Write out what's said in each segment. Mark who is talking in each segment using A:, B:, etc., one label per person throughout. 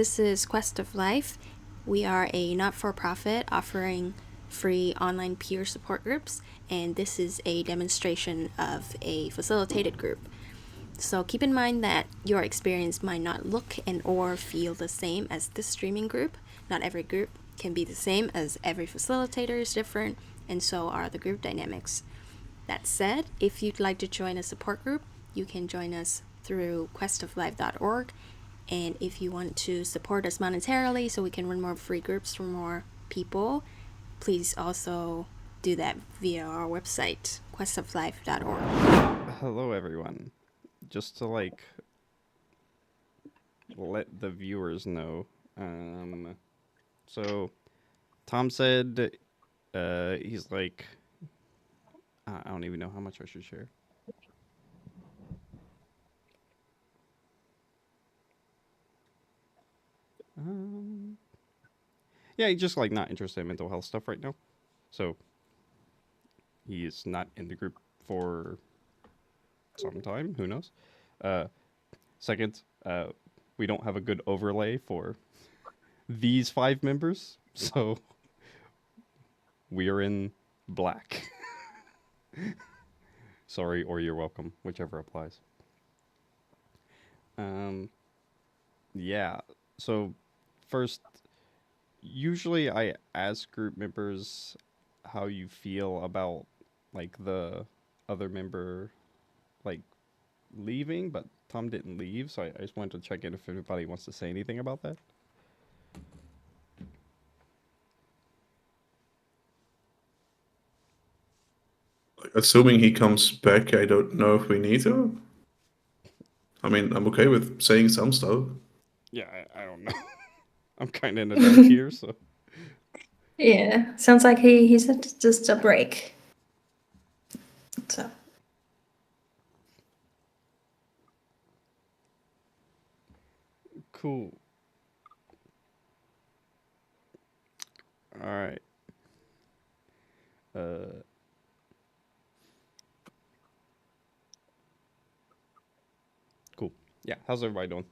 A: This is Quest of Life. We are a not for profit offering free online peer support groups, and this is a demonstration of a facilitated group. So keep in mind that your experience might not look and or feel the same as this streaming group. Not every group can be the same, as every facilitator is different, and so are the group dynamics. That said, if you'd like to join a support group, you can join us through questoflife.org. And if you want to support us monetarily so we can run more free groups for more people, please also do that via our website, questoflife.org.
B: Hello, everyone. Just to let the viewers know. So Tom said he's like I don't even know how much I should share. Yeah, he's just like not interested in mental health stuff right now. So he is not in the group for some time. Who knows? Uh, Second, we don't have a good overlay for these 5 members, so we are in black. Sorry, or you're welcome, whichever applies. Um, yeah. So first, usually I ask group members how you feel about like the other member like leaving, but Tom didn't leave, so I just wanted to check in if anybody wants to say anything about that.
C: Assuming he comes back, I don't know if we need to. I mean, I'm okay with saying some stuff.
B: Yeah, I don't know. I'm kind of in the dark here, so
D: Yeah, sounds like he's had just a break. So
B: cool. All right. Uh, cool. Yeah, how's everybody doing?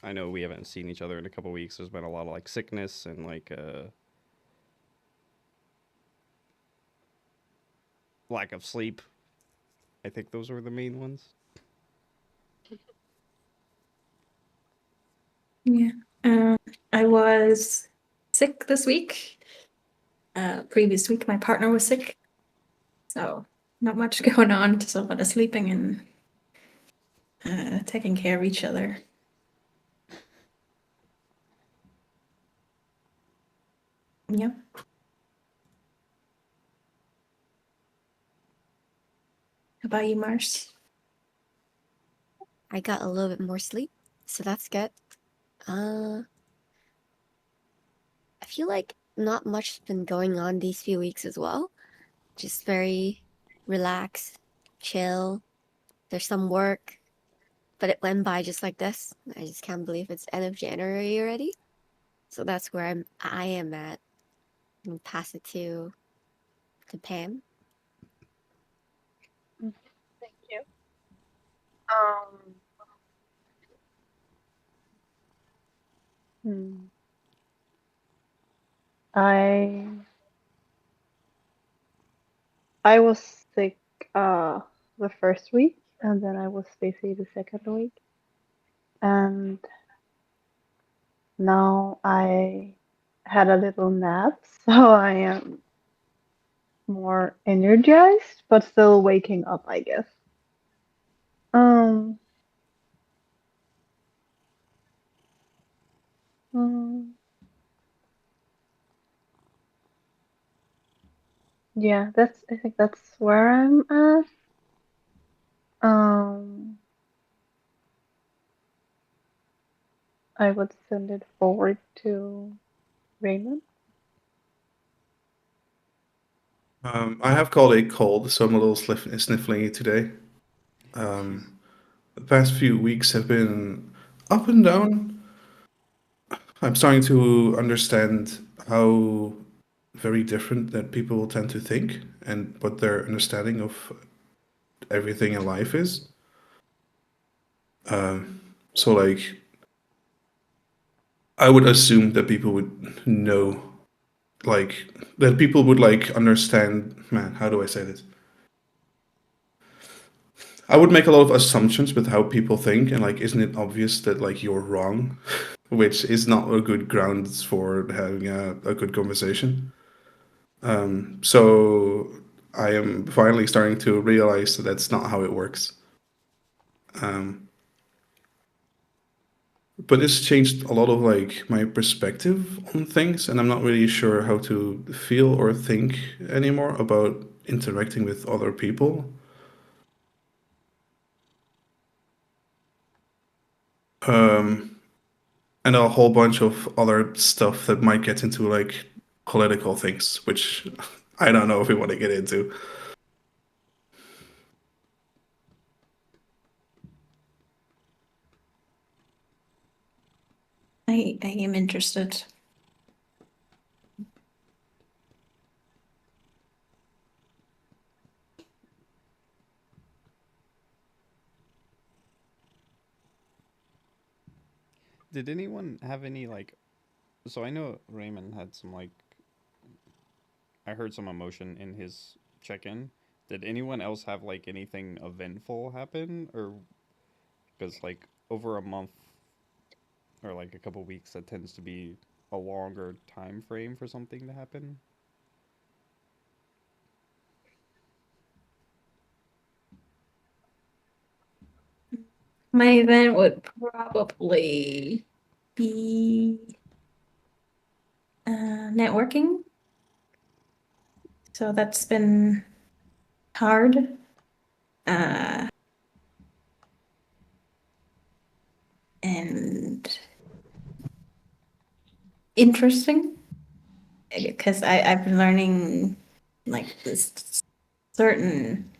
B: I know we haven't seen each other in a couple weeks. There's been a lot of like sickness and like lack of sleep. I think those were the main ones.
D: yeah, I was sick this week. Previous week, my partner was sick, so not much going on. Just a lot of sleeping and taking care of each other. Yeah. How about you, Mars?
E: I got a little bit more sleep, so that's good. I feel like not much has been going on these few weeks as well. Just very relaxed, chill. There's some work, but it went by just like this. I just can't believe it's end of January already. So that's where I am at. And pass it to Pam.
F: Thank you. Um, hmm. I I was sick the first week, and then I was busy the second week, and now I had a little nap, so I am more energized, but still waking up, I guess. Um, mm, yeah, I think that's where I'm at. Um, I would send it forward to Raymond.
C: I have caught a cold, so I'm a little sniffling today. The past few weeks have been up and down. I'm starting to understand how very different that people tend to think and what their understanding of everything in life is. So like, I would assume that people would know, like, that people would like understand. Man, how do I say this? I would make a lot of assumptions with how people think, and like, isn't it obvious that like you're wrong, which is not a good grounds for having a good conversation. So I am finally starting to realize that that's not how it works. But it's changed a lot of like my perspective on things, and I'm not really sure how to feel or think anymore about interacting with other people. And a whole bunch of other stuff that might get into like political things, which I don't know if we want to get into.
D: I am interested.
B: Did anyone have any like? So I know Raymond had some like. I heard some emotion in his check-in. Did anyone else have like anything eventful happen, or because like over a month or like a couple weeks, that tends to be a longer time frame for something to happen?
D: My event would probably be networking. So that's been hard. And interesting because I've been learning like this certain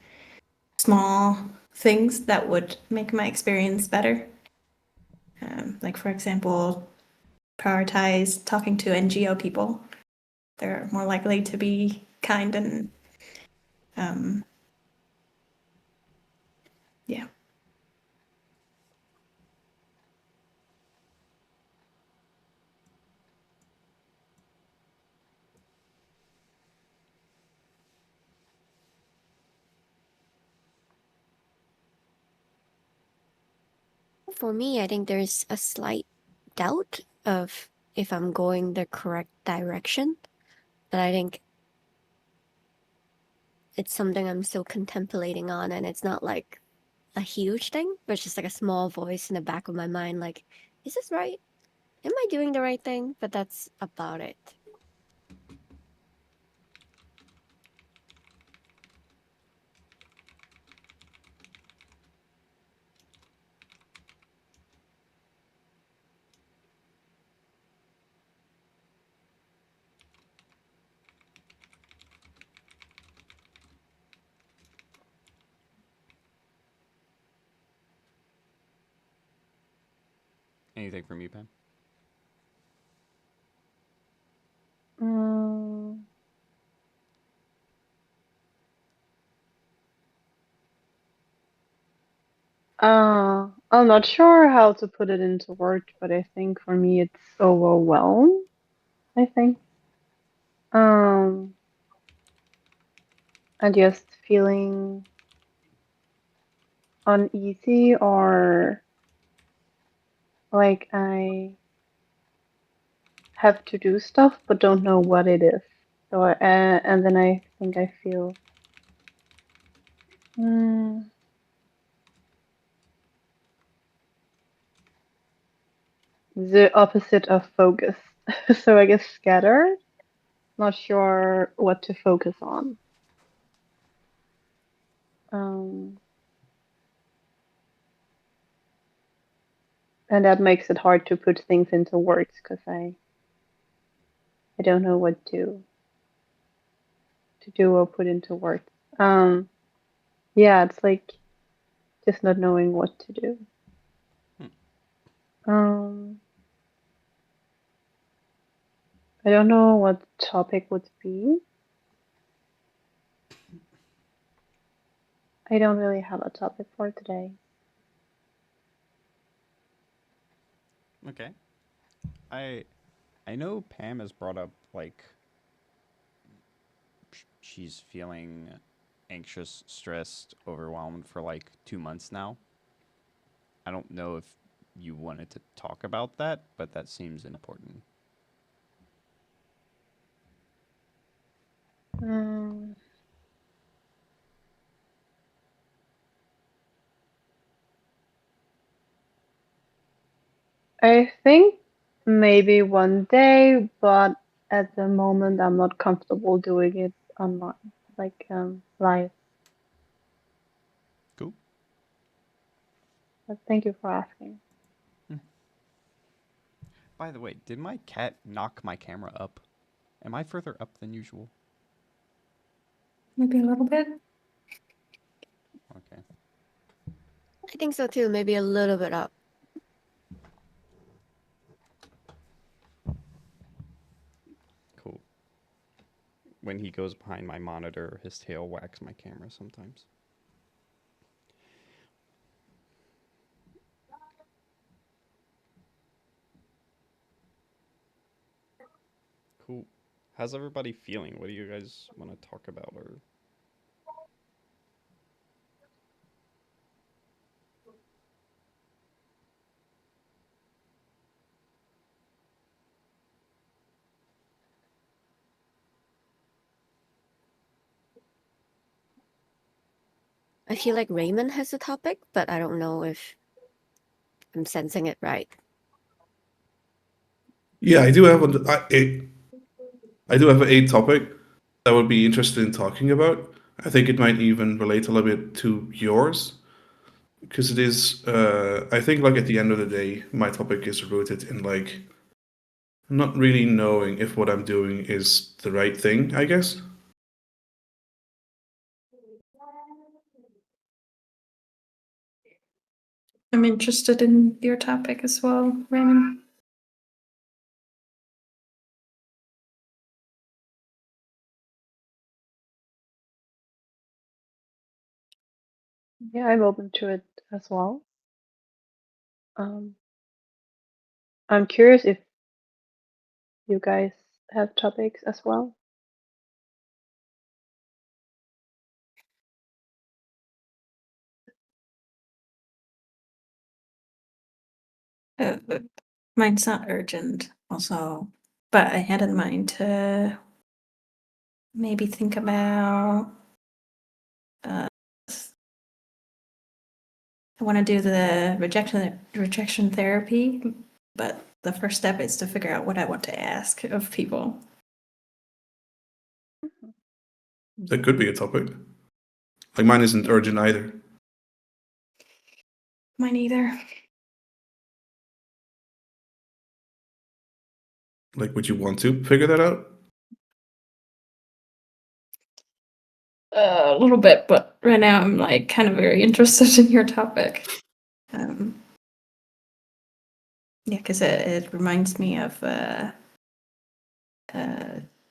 D: small things that would make my experience better. Like for example, prioritize talking to NGO people. They're more likely to be kind and yeah.
E: For me, I think there's a slight doubt of if I'm going the correct direction, but I think it's something I'm still contemplating on, and it's not like a huge thing, but it's just like a small voice in the back of my mind, like, is this right? Am I doing the right thing? But that's about it.
B: Anything from you, Pam?
F: Mm, I'm not sure how to put it into words, but I think for me it's overwhelmed, I think. Um, and just feeling uneasy or like I have to do stuff but don't know what it is. So and then I think I feel mm, the opposite of focused. So I guess scattered, not sure what to focus on. Um, and that makes it hard to put things into words because I don't know what to do or put into words. Yeah, it's like just not knowing what to do.
B: Hmm.
F: Um, I don't know what topic would be. I don't really have a topic for today.
B: Okay. I know Pam has brought up like she's feeling anxious, stressed, overwhelmed for like 2 months now. I don't know if you wanted to talk about that, but that seems important.
F: Mm, I think maybe one day, but at the moment I'm not comfortable doing it online, like live.
B: Cool.
F: But thank you for asking.
B: By the way, did my cat knock my camera up? Am I further up than usual?
D: Maybe a little bit.
B: Okay.
E: I think so too, maybe a little bit up.
B: Cool. When he goes behind my monitor, his tail whacks my camera sometimes. Cool. How's everybody feeling? What do you guys want to talk about or
E: I feel like Raymond has a topic, but I don't know if I'm sensing it right.
C: Yeah, I do have I do have a topic that would be interested in talking about. I think it might even relate a little bit to yours because it is. I think like at the end of the day, my topic is rooted in like not really knowing if what I'm doing is the right thing. I guess.
D: I'm interested in your topic as well, Raymond.
F: Yeah, I'm open to it as well. I'm curious if you guys have topics as well.
D: Mine's not urgent, also, but I had in mind to maybe think about. I want to do the rejection therapy, but the first step is to figure out what I want to ask of people.
C: That could be a topic. Like mine isn't urgent either.
D: Mine either.
C: Like, would you want to figure that out?
D: A little bit, but right now I'm like kind of very interested in your topic. Yeah, because it reminds me of yeah,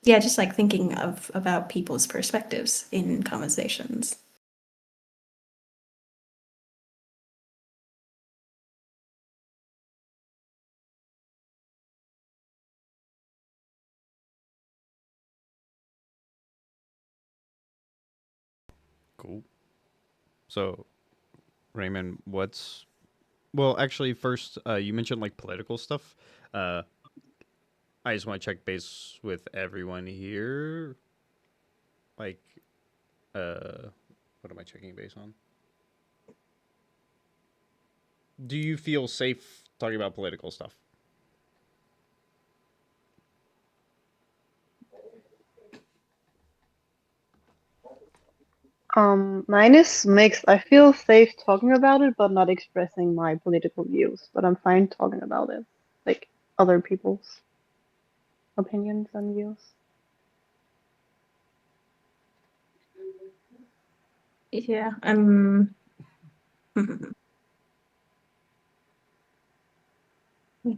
D: just like thinking of about people's perspectives in conversations.
B: cool? So, Raymond, what's well, actually, first, you mentioned like political stuff. Uh, I just want to check base with everyone here. Like, what am I checking base on? Do you feel safe talking about political stuff?
F: Mine is mixed. I feel safe talking about it, but not expressing my political views. But I'm fine talking about it, like other people's opinions and views.
D: Yeah, I'm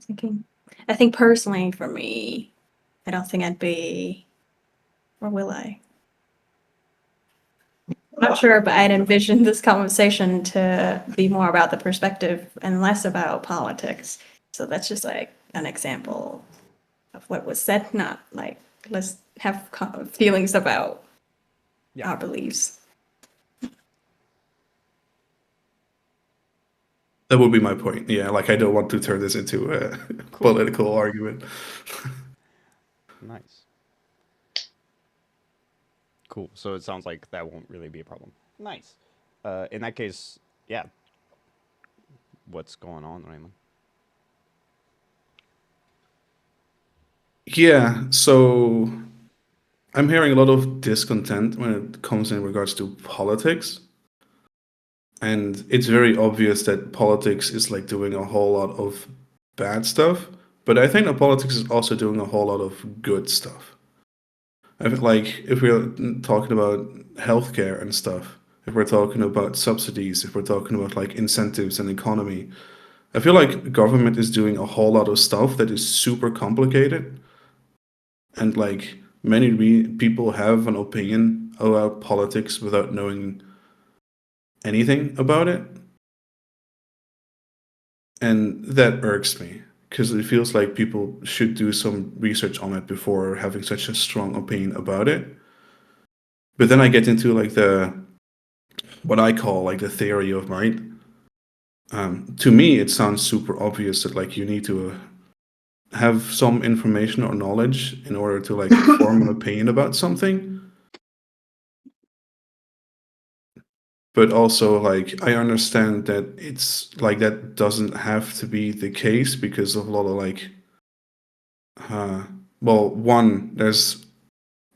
D: thinking. I think personally for me, I don't think I'd be, or will I? I'm not sure, but I'd envision this conversation to be more about the perspective and less about politics. So that's just like an example of what was said, not like let's have feelings about
B: Yeah.
D: our beliefs.
C: That would be my point. Yeah, like I don't want to turn this into a
B: Cool.
C: political argument.
B: Nice. Cool. So it sounds like that won't really be a problem. Nice. In that case, yeah. What's going on, Raymond?
C: Yeah, so I'm hearing a lot of discontent when it comes in regards to politics. And it's very obvious that politics is like doing a whole lot of bad stuff. But I think that politics is also doing a whole lot of good stuff. I feel like if we're talking about healthcare and stuff, if we're talking about subsidies, if we're talking about like incentives and economy, I feel like government is doing a whole lot of stuff that is super complicated. And like many people have an opinion about politics without knowing anything about it. And that irks me because it feels like people should do some research on it before having such a strong opinion about it. But then I get into like the what I call like the theory of mind. To me, it sounds super obvious that like you need to have some information or knowledge in order to like form an opinion about something. But also like I understand that it's like that doesn't have to be the case because of a lot of like well, one, there's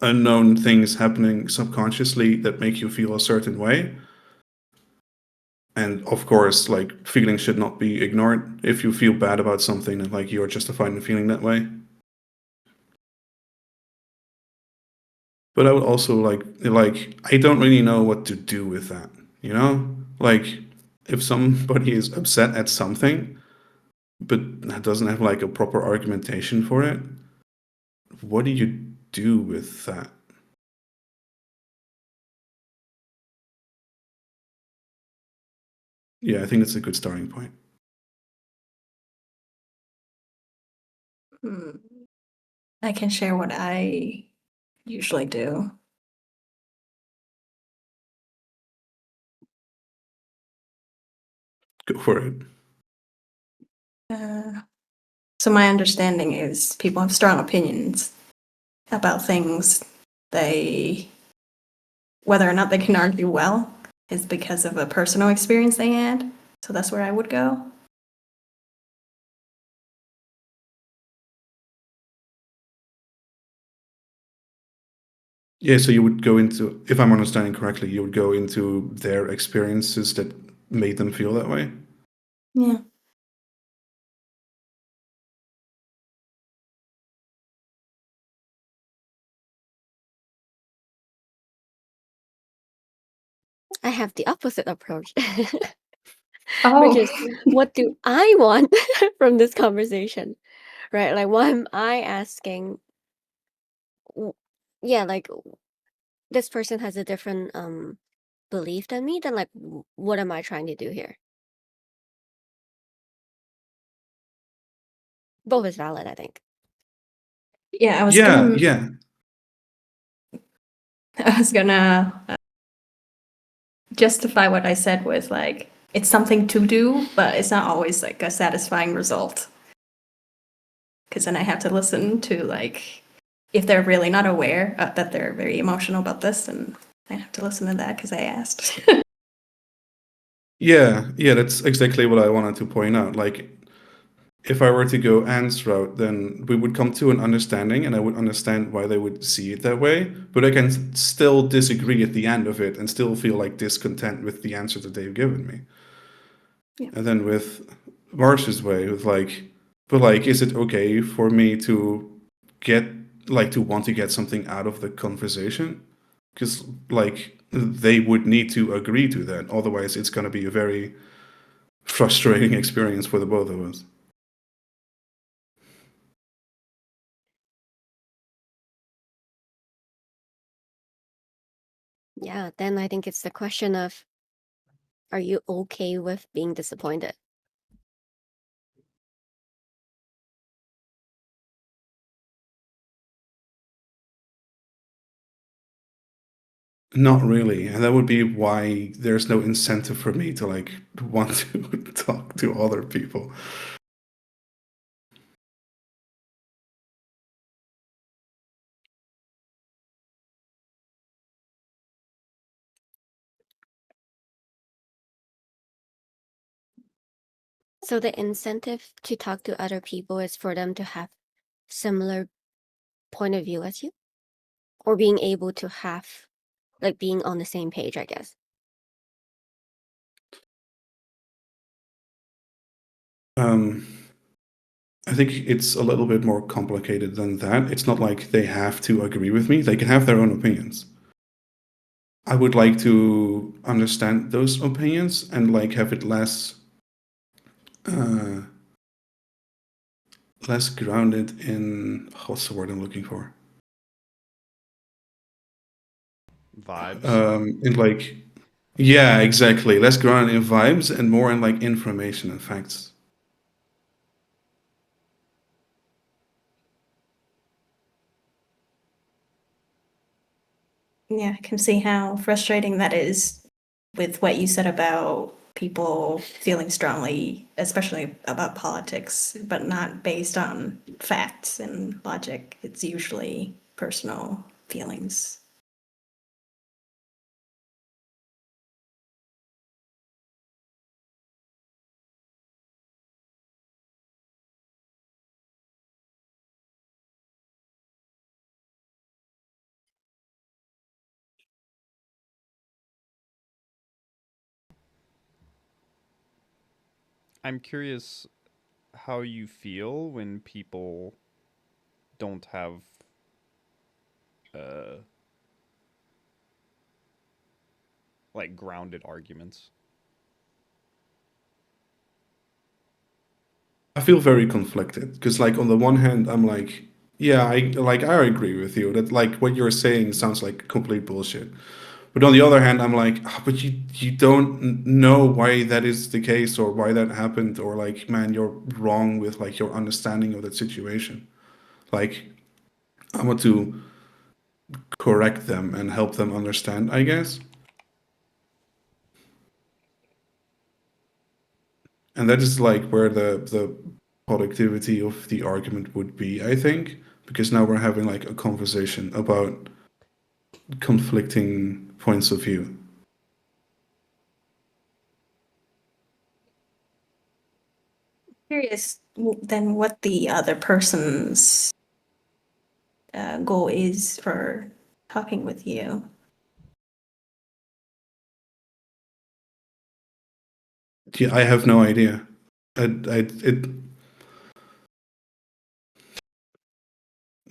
C: unknown things happening subconsciously that make you feel a certain way. And of course, like feelings should not be ignored. If you feel bad about something, then like you're justified in feeling that way. But I would also like I don't really know what to do with that, you know? Like if somebody is upset at something but doesn't have like a proper argumentation for it, what do you do with that? Yeah, I think that's a good starting point.
D: I can share what I usually do.
C: Go for it.
D: So my understanding is people have strong opinions about things. They, whether or not they can argue well, is because of a personal experience they had. So that's where I would go.
C: Yeah, so you would go into, if I'm understanding correctly, you would go into their experiences that made them feel that way?
D: Yeah.
E: I have the opposite approach,
D: Oh.
E: which is what do I want from this conversation, right? Like, why am I asking? Yeah, like this person has a different belief than me. Then, like, what am I trying to do here? Both is valid, I think.
D: Yeah, I was
C: Yeah,
D: gonna.
C: yeah.
D: I was gonna justify what I said with like it's something to do, but it's not always like a satisfying result. Because then I have to listen to like if they're really not aware that they're very emotional about this, then I have to listen to that because I asked.
C: Yeah, yeah, that's exactly what I wanted to point out. Like, if I were to go Anne's route, then we would come to an understanding and I would understand why they would see it that way. But I can still disagree at the end of it and still feel like discontent with the answer that they've given me.
D: Yeah.
C: And then with Marsh's way, with like, but like, is it okay for me to get, like, to want to get something out of the conversation? Because, like, they would need to agree to that. Otherwise, it's going to be a very frustrating experience for the both of us.
E: Yeah, then I think it's the question of, are you okay with being disappointed?
C: Not really, and that would be why there's no incentive for me to like want to talk to other people.
E: So the incentive to talk to other people is for them to have similar point of view as you, or being able to have like being on the same page, I guess.
C: I think it's a little bit more complicated than that. It's not like they have to agree with me. They can have their own opinions. I would like to understand those opinions and like have it less less grounded in what's the word I'm looking for?
B: Vibes.
C: In like yeah, exactly. Less grounded in vibes and more in like information and facts.
D: Yeah, I can see how frustrating that is with what you said about people feeling strongly, especially about politics, but not based on facts and logic. It's usually personal feelings.
B: I'm curious how you feel when people don't have uh like grounded arguments.
C: I feel very conflicted because like on the one hand I'm like yeah, I agree with you that like what you're saying sounds like complete bullshit. But on the other hand, I'm like, "Ah, but you don't know why that is the case or why that happened or like, man, you're wrong with like your understanding of that situation. Like, I want to correct them and help them understand, I guess. And that is like where the productivity of the argument would be, I think, because now we're having like a conversation about conflicting points of view.
D: Curious then what the other person's goal is for talking with you.
C: Yeah, I have no idea. It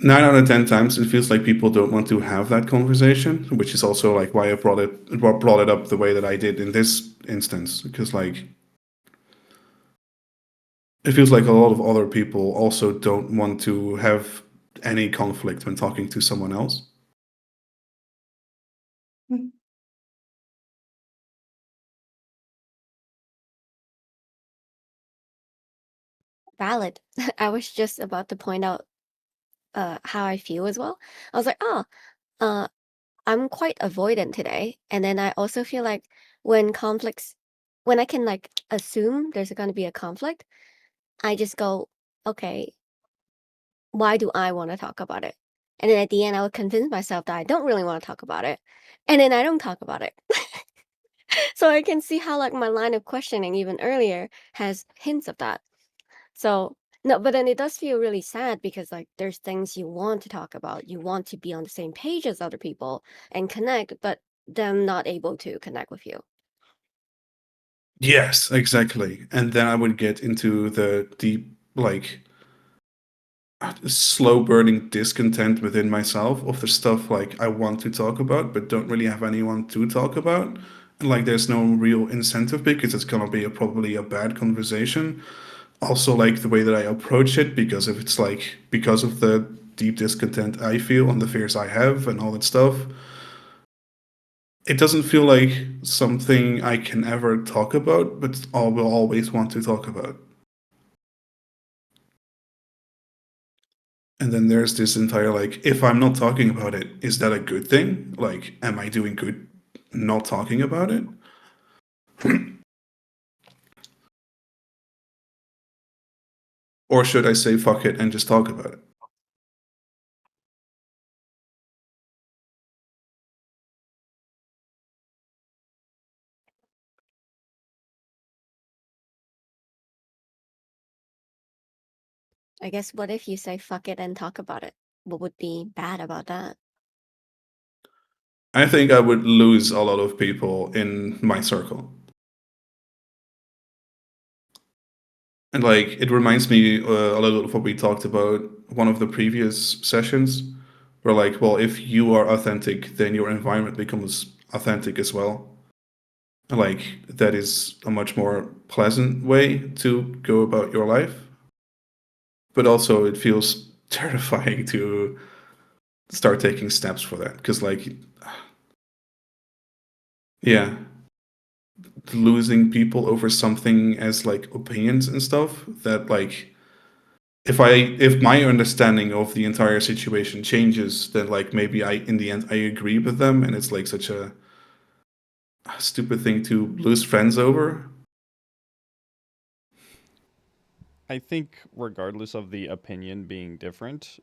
C: 9 out of 10 times it feels like people don't want to have that conversation, which is also like why I brought it up the way that I did in this instance, because like it feels like a lot of other people also don't want to have any conflict when talking to someone else.
E: Valid. I was just about to point out how I feel as well. I was like, oh, uh I'm quite avoidant today. And then I also feel like when conflicts, when I can like assume there's going to be a conflict, I just go, okay, why do I want to talk about it? And then at the end, I would convince myself that I don't really want to talk about it. And then I don't talk about it. So I can see how like my line of questioning even earlier has hints of that. So no, but then it does feel really sad because like there's things you want to talk about. You want to be on the same page as other people and connect, but them not able to connect with you.
C: Yes, exactly. And then I would get into the deep, like, slow burning discontent within myself of the stuff like I want to talk about, but don't really have anyone to talk about. And like, there's no real incentive because it's gonna be probably a bad conversation. Also, like the way that I approach it, because if it's like because of the deep discontent I feel and the fears I have and all that stuff, it doesn't feel like something I can ever talk about, but I will always want to talk about. And then there's this entire like, if I'm not talking about it, is that a good thing? Like, am I doing good not talking about it? Or should I say fuck it and just talk about it?
E: I guess what if you say fuck it and talk about it? What would be bad about that?
C: I think I would lose a lot of people in my circle. And like, it reminds me a little of what we talked about one of the previous sessions, where like, well, if you are authentic, then your environment becomes authentic as well. And like, that is a much more pleasant way to go about your life. But also, it feels terrifying to start taking steps for that, because like, yeah, losing people over something as like opinions and stuff, that like, if my understanding of the entire situation changes, then like maybe I in the end I agree with them, and it's like such a stupid thing to lose friends over.
B: I think, regardless of the opinion being different,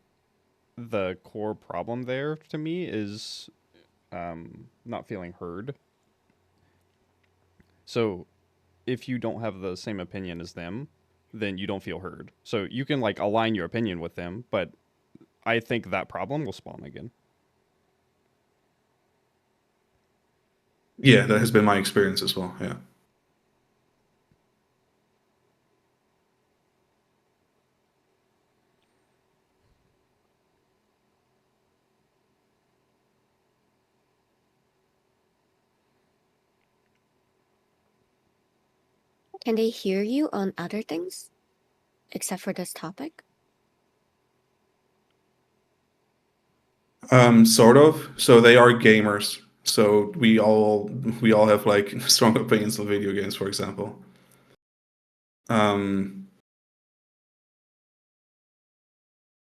B: the core problem there to me is not feeling heard. So, if you don't have the same opinion as them, then you don't feel heard. So, you can like align your opinion with them, but I think that problem will spawn again.
C: Yeah, that has been my experience as well. Yeah.
E: Can they hear you on other things except for this topic?
C: Sort of. So they are gamers. So we all have like strong opinions on video games, for example. Um,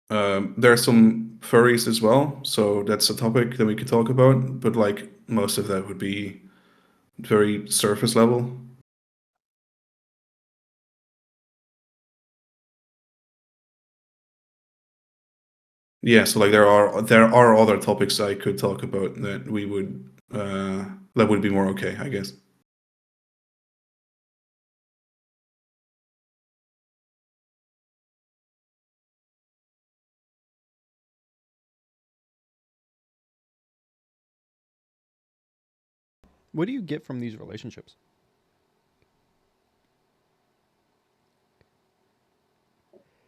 C: there are some furries as well, so that's a topic that we could talk about. But like most of that would be very surface level. Yeah, so like there are other topics I could talk about that we would that would be more okay, I guess.
B: What do you get from these relationships?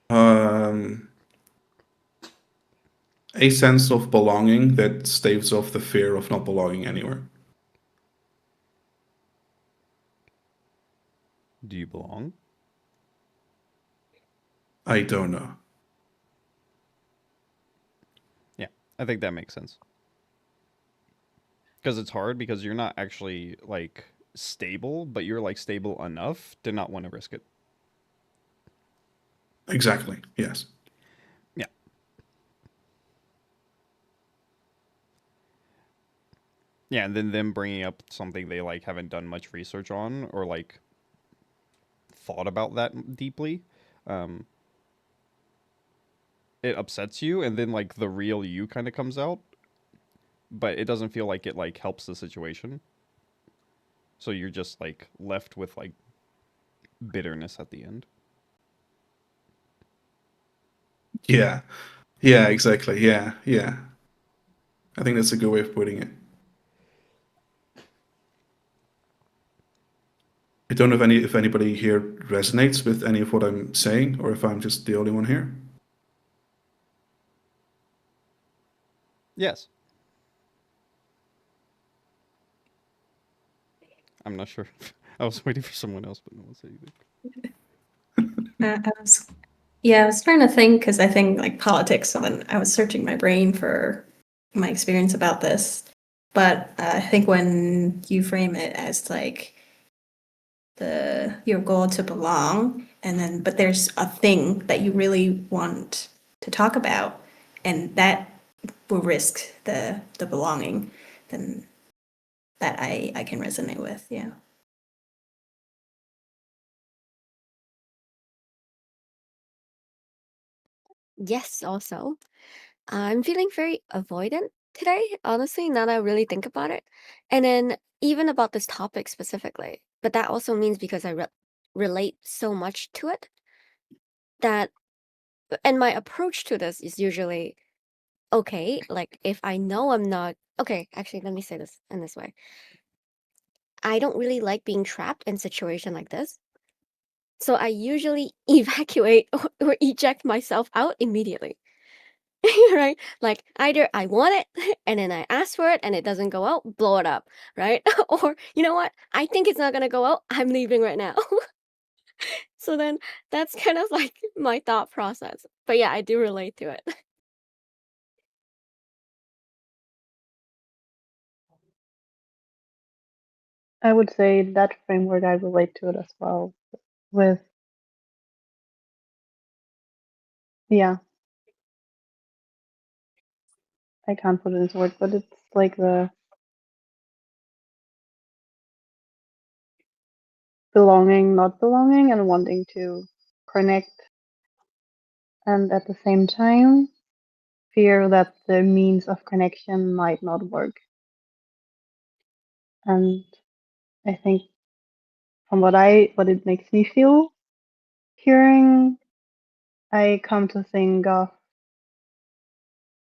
C: Um, a sense of belonging that staves off the fear of not belonging anywhere.
B: Do you belong?
C: I don't know.
B: Yeah, I think that makes sense. Because it's hard because you're not actually like stable, but you're like stable enough to not want to risk it.
C: Exactly. Yes.
B: Yeah. Yeah, and then them bringing up something they like haven't done much research on or like thought about that deeply, um, it upsets you, and then like the real you kind of comes out, but it doesn't feel like it like helps the situation. So you're just like left with like bitterness at the end.
C: Yeah. Yeah. Exactly. Yeah. Yeah. I think that's a good way of putting it. I don't know if anybody here resonates with any of what I'm saying, or if I'm just the only one here.
B: Yes. I'm not sure. I was waiting for someone else, but no one said anything.
D: I was trying to think because I think like politics, and then I was searching my brain for my experience about this. But I think when you frame it as like your goal to belong, and then but there's a thing that you really want to talk about, and that will risk the belonging, then that I can resonate with. Yeah.
E: Yes, also. I'm feeling very avoidant today, honestly, now that I really think about it. And then even about this topic specifically. But that also means because I relate so much to it that, and my approach to this is usually okay, like if I know I'm not, okay, actually, let me say this in this way. I don't really like being trapped in a situation like this. So I usually evacuate or eject myself out immediately. Right? Like either I want it and then I ask for it and it doesn't go out, blow it up, right? Or you know what? I think it's not gonna go out. I'm leaving right now. So then that's kind of like my thought process. But yeah, I do relate to it.
F: I would say that framework I relate to it as well. With yeah, I can't put it into words, but it's like the belonging, not belonging, and wanting to connect, and at the same time fear that the means of connection might not work. And I think from what it makes me feel hearing, I come to think of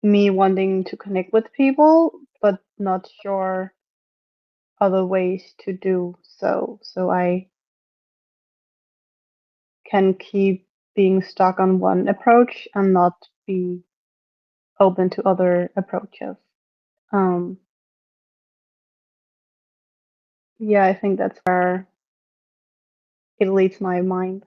F: me wanting to connect with people, but not sure other ways to do so. So I can keep being stuck on one approach and not be open to other approaches. Um, yeah, I think that's where it leads my mind.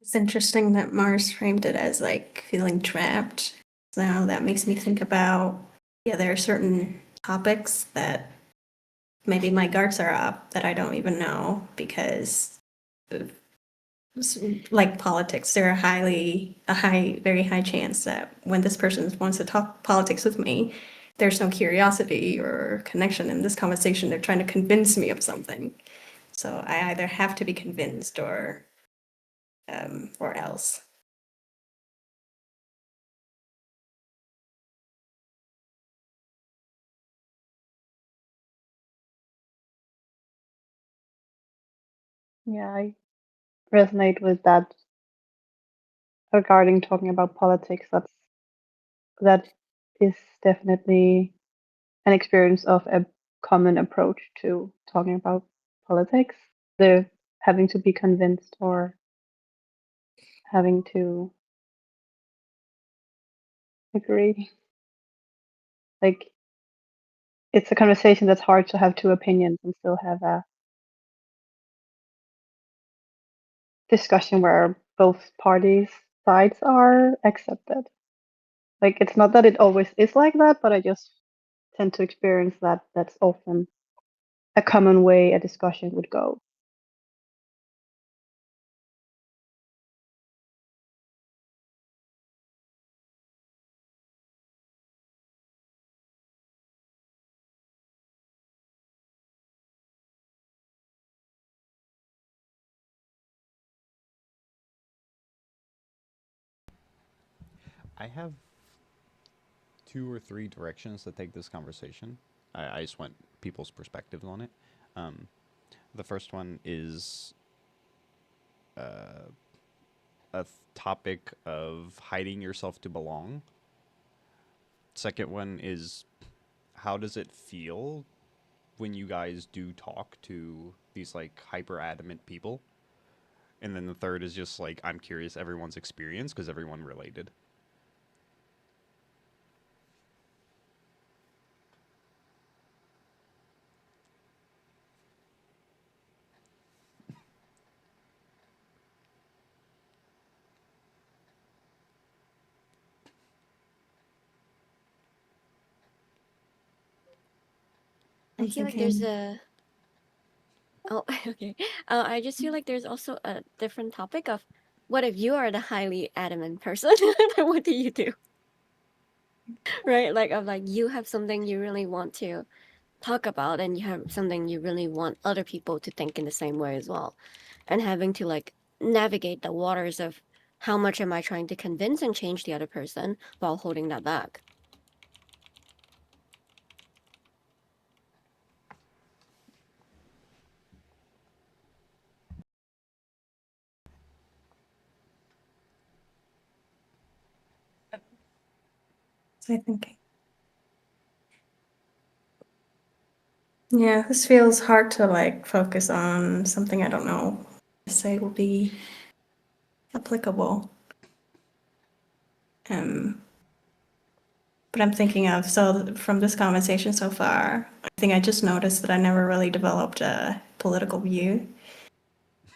D: It's interesting that Mars framed it as like feeling trapped. So that makes me think about, yeah, there are certain topics that maybe my guards are up that I don't even know because of, like politics, there are very high chance that when this person wants to talk politics with me, there's no curiosity or connection in this conversation. They're trying to convince me of something. So I either have to be convinced or else.
F: Yeah, I resonate with that regarding talking about politics. That is definitely an experience of a common approach to talking about politics. The having to be convinced or having to agree. Like it's a conversation that's hard to have two opinions and still have a discussion where both parties' sides are accepted. Like it's not that it always is like that, but I just tend to experience that that's often a common way a discussion would go.
B: I have two or three directions to take this conversation. I just want people's perspectives on it. Um, the first one is a topic of hiding yourself to belong. Second one is how does it feel when you guys do talk to these like hyper adamant people? And then the third is just like I'm curious everyone's experience because everyone related.
E: I feel like there's a. Oh, okay. I just feel like there's also a different topic of what if you are the highly adamant person? Then what do you do? Right? Like, of like, you have something you really want to talk about, and you have something you really want other people to think in the same way as well. And having to like navigate the waters of how much am I trying to convince and change the other person while holding that back.
D: So I think, yeah, this feels hard to like focus on something I don't know say will be applicable. But I'm thinking of, so from this conversation so far, I think I just noticed that I never really developed a political view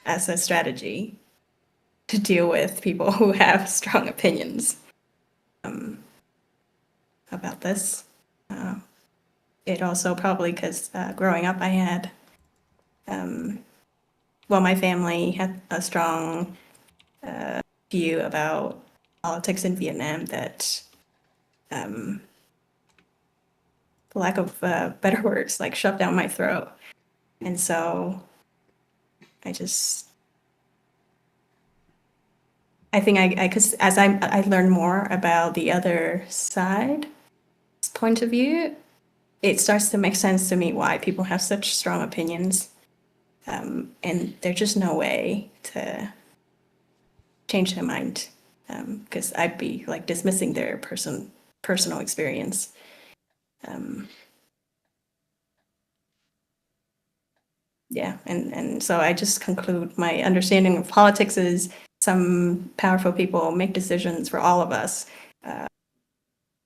D: as a strategy to deal with people who have strong opinions about this. It also probably because growing up I had, well, my family had a strong view about politics in Vietnam that, for lack of better words, like shoved down my throat. And so I think I cause as I learn more about the other side point of view, it starts to make sense to me why people have such strong opinions. And there's just no way to change their mind, because I'd be like dismissing their personal experience. Yeah, and so I just conclude my understanding of politics is some powerful people make decisions for all of us.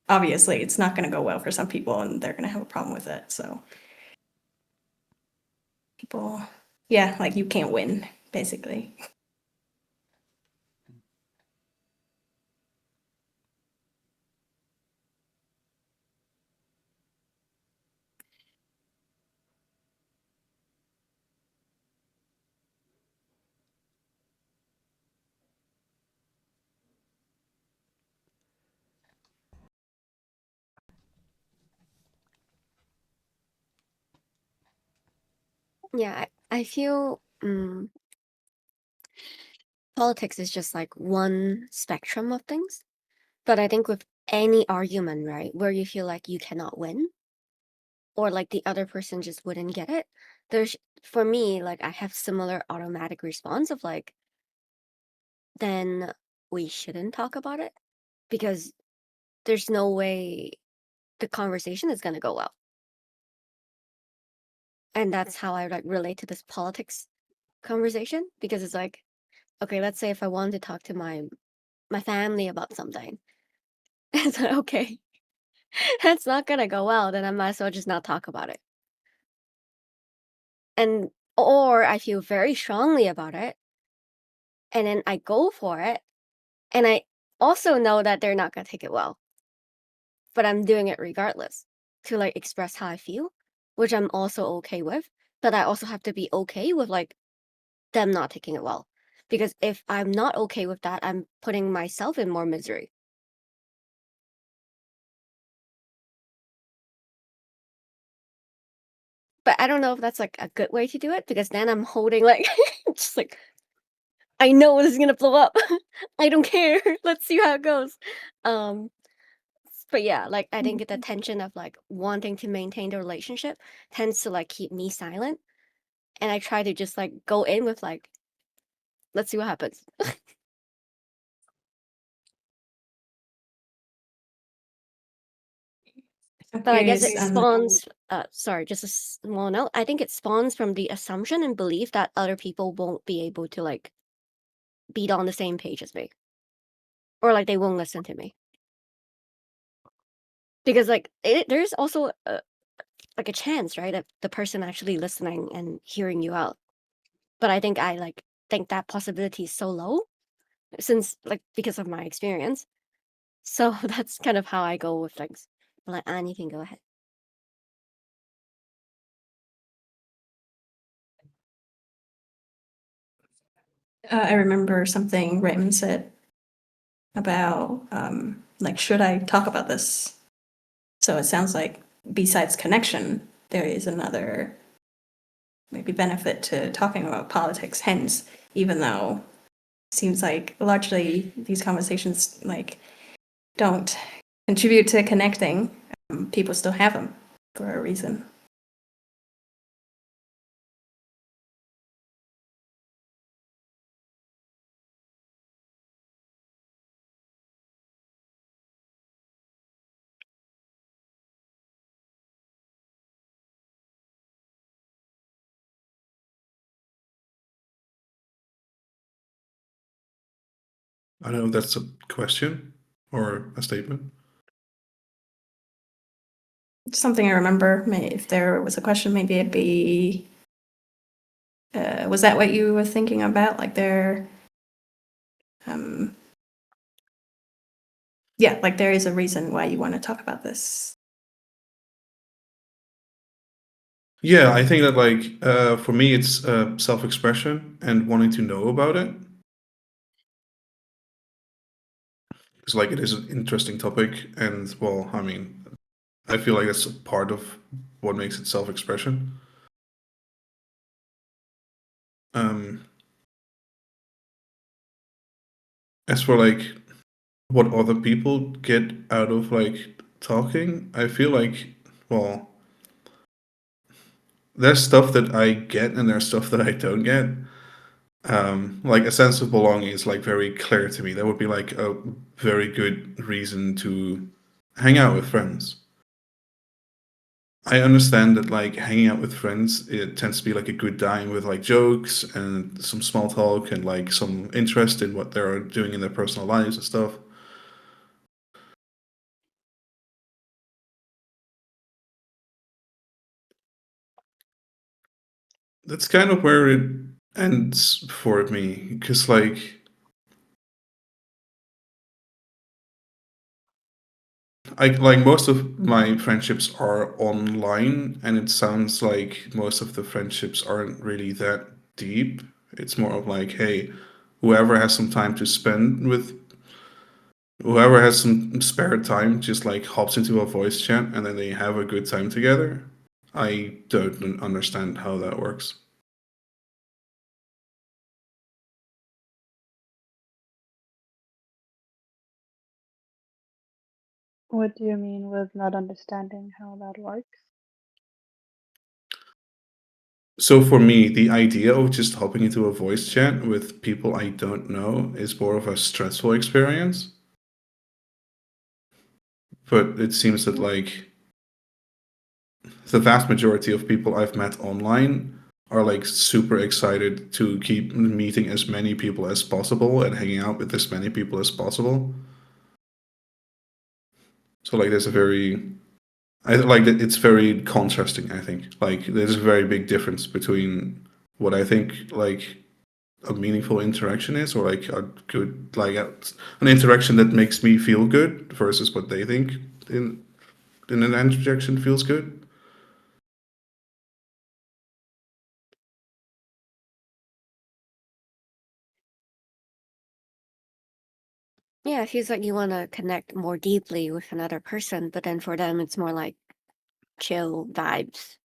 D: Obviously, it's not going to go well for some people, and they're going to have a problem with it. So people, yeah, like you can't win, basically.
E: Yeah, I feel politics is just like one spectrum of things. But I think with any argument, right, where you feel like you cannot win or like the other person just wouldn't get it, there's for me, like I have similar automatic response of like, then we shouldn't talk about it because there's no way the conversation is gonna go well. And that's how I like relate to this politics conversation because it's like, okay, let's say if I wanted to talk to my family about something, it's like, okay, that's not gonna go well, then I might as well just not talk about it. And or I feel very strongly about it, and then I go for it, and I also know that they're not gonna take it well, but I'm doing it regardless to like express how I feel, which I'm also okay with. But I also have to be okay with like them not taking it well, because if I'm not okay with that, I'm putting myself in more misery. But I don't know if that's like a good way to do it because then I'm holding like just like I know this is gonna blow up. I don't care. Let's see how it goes. Um, but yeah, like I think the tension of like wanting to maintain the relationship tends to like keep me silent, and I try to just like go in with like, let's see what happens. But I guess it spawns. Sorry, just a small note. I think it spawns from the assumption and belief that other people won't be able to like be on the same page as me, or like they won't listen to me. Because like there's also like a chance, right, of the person actually listening and hearing you out. But I think I like think that possibility is so low since like because of my experience. So that's kind of how I go with things. Like Annie can go ahead.
D: I remember something Raymond said about, like, should I talk about this? So it sounds like besides connection, there is another maybe benefit to talking about politics. Hence, even though it seems like largely these conversations like don't contribute to connecting, people still have them for a reason.
C: I don't know if that's a question or a statement.
D: Something I remember, if there was a question, maybe it'd be, was that what you were thinking about? Like yeah, like there is a reason why you want to talk about this.
C: Yeah, I think that like for me it's self-expression and wanting to know about it. Because like it is an interesting topic, and well, I mean, I feel like that's a part of what makes it self-expression. As for like what other people get out of like talking, I feel like, well, there's stuff that I get and there's stuff that I don't get. Like a sense of belonging is like very clear to me. That would be like a very good reason to hang out with friends. I understand that like hanging out with friends, it tends to be like a good time with like jokes and some small talk and like some interest in what they're doing in their personal lives and stuff. That's kind of where it ends for me, because like most of my friendships are online, and it sounds like most of the friendships aren't really that deep. It's more of like, hey, whoever has some time to spend with whoever has some spare time just like hops into a voice chat and then they have a good time together. I don't understand how that works.
F: What do you mean with not understanding how that works?
C: So for me, the idea of just hopping into a voice chat with people I don't know is more of a stressful experience. But it seems that like the vast majority of people I've met online are like super excited to keep meeting as many people as possible and hanging out with as many people as possible. So like there's a very I like that it's very contrasting, I think. Like there's a very big difference between what I think like a meaningful interaction is, or like a good an interaction that makes me feel good versus what they think in in an interaction feels good.
E: Yeah, it feels like you want to connect more deeply with another person, but then for them, it's more like chill vibes.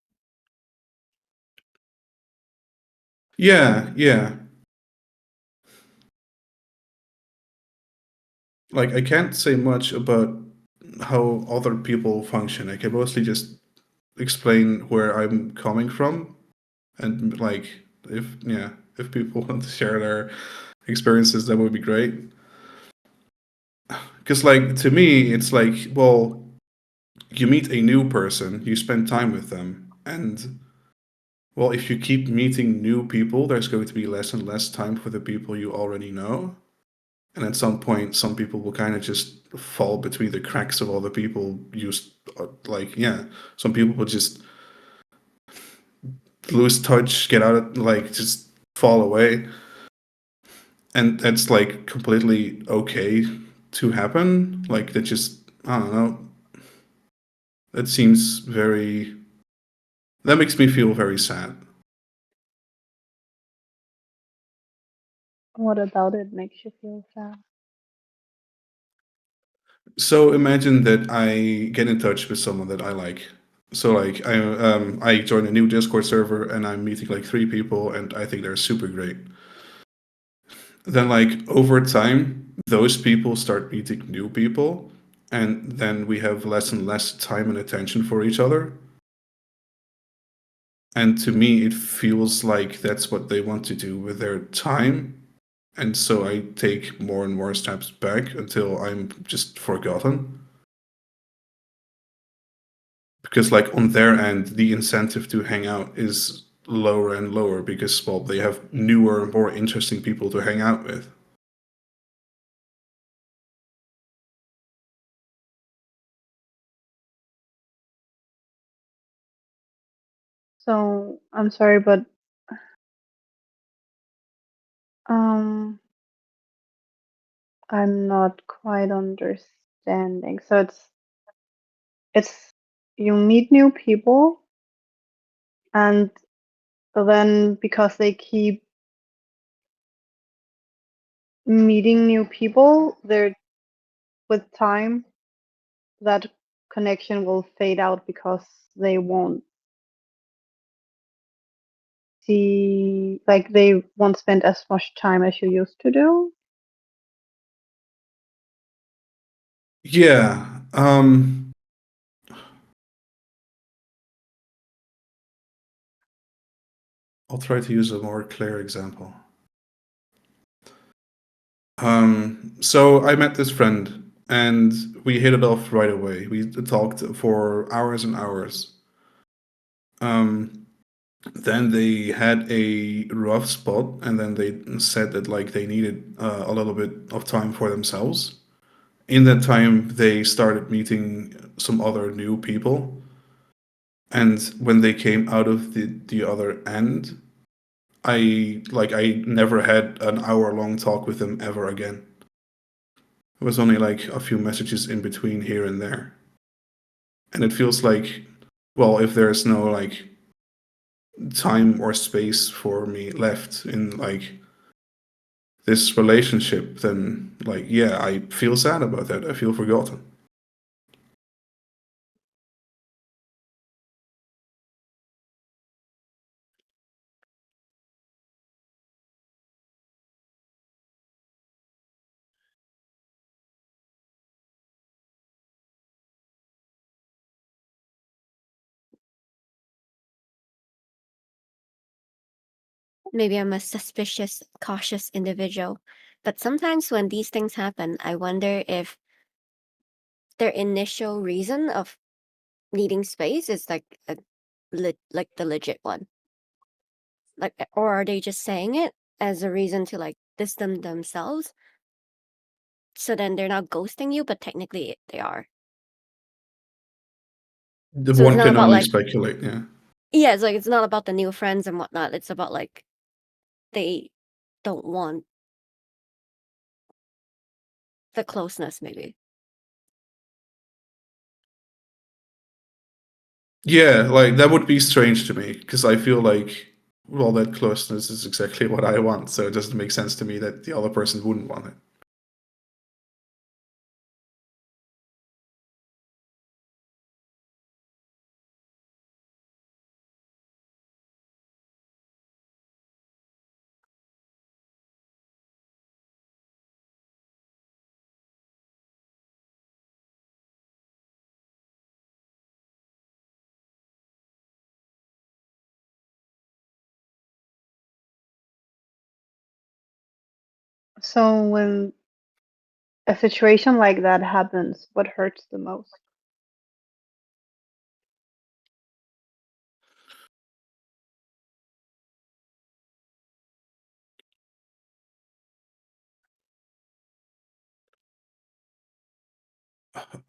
C: Yeah, yeah. Like I can't say much about how other people function. I can mostly just explain where I'm coming from, and like if yeah, if people want to share their experiences, that would be great. Because like to me, it's like, well, you meet a new person, you spend time with them, and well, if you keep meeting new people, there's going to be less and less time for the people you already know. And at some point, some people will kind of just fall between the cracks of all the people you like. Yeah, some people will just lose touch, get out of like just fall away, and that's like completely okay to happen. Like that just I don't know. That seems very. That makes me feel very sad.
F: What about it makes you feel sad?
C: So imagine that I get in touch with someone that I like. So like I join a new Discord server and I'm meeting like 3 people and I think they're super great. Then like over time, those people start meeting new people, and then we have less and less time and attention for each other. And to me, it feels like that's what they want to do with their time. And so I take more and more steps back until I'm just forgotten. Because like on their end, the incentive to hang out is lower and lower because well, they have newer, more interesting people to hang out with.
F: So I'm sorry, but um, I'm not quite understanding. So it's you meet new people, and then because they keep meeting new people, they're with time that connection will fade out because they won't see, like they won't spend as much time as you used to do.
C: Yeah. I'll try to use a more clear example. So I met this friend and we hit it off right away. We talked for hours and hours. Then they had a rough spot, and then they said that like they needed a little bit of time for themselves. In that time, they started meeting some other new people, and when they came out of the other end, I never had an hour-long talk with them ever again. It was only like a few messages in between here and there. And it feels like, well, if there's no like time or space for me left in like this relationship, then like yeah, I feel sad about that. I feel forgotten.
E: Maybe I'm a suspicious, cautious individual. But sometimes when these things happen, I wonder if their initial reason of needing space is like like the legit one. Like, or are they just saying it as a reason to like distance themselves? So then they're not ghosting you, but technically they are.
C: The
E: So it's
C: one
E: not
C: can
E: about
C: only
E: like,
C: speculate. Yeah.
E: yeah, it's like it's not about the new friends and whatnot. It's about like they don't want the closeness, maybe.
C: Yeah, like that would be strange to me because I feel like well, that closeness is exactly what I want. So it doesn't make sense to me that the other person wouldn't want it.
F: So when a situation like that happens, what hurts the most?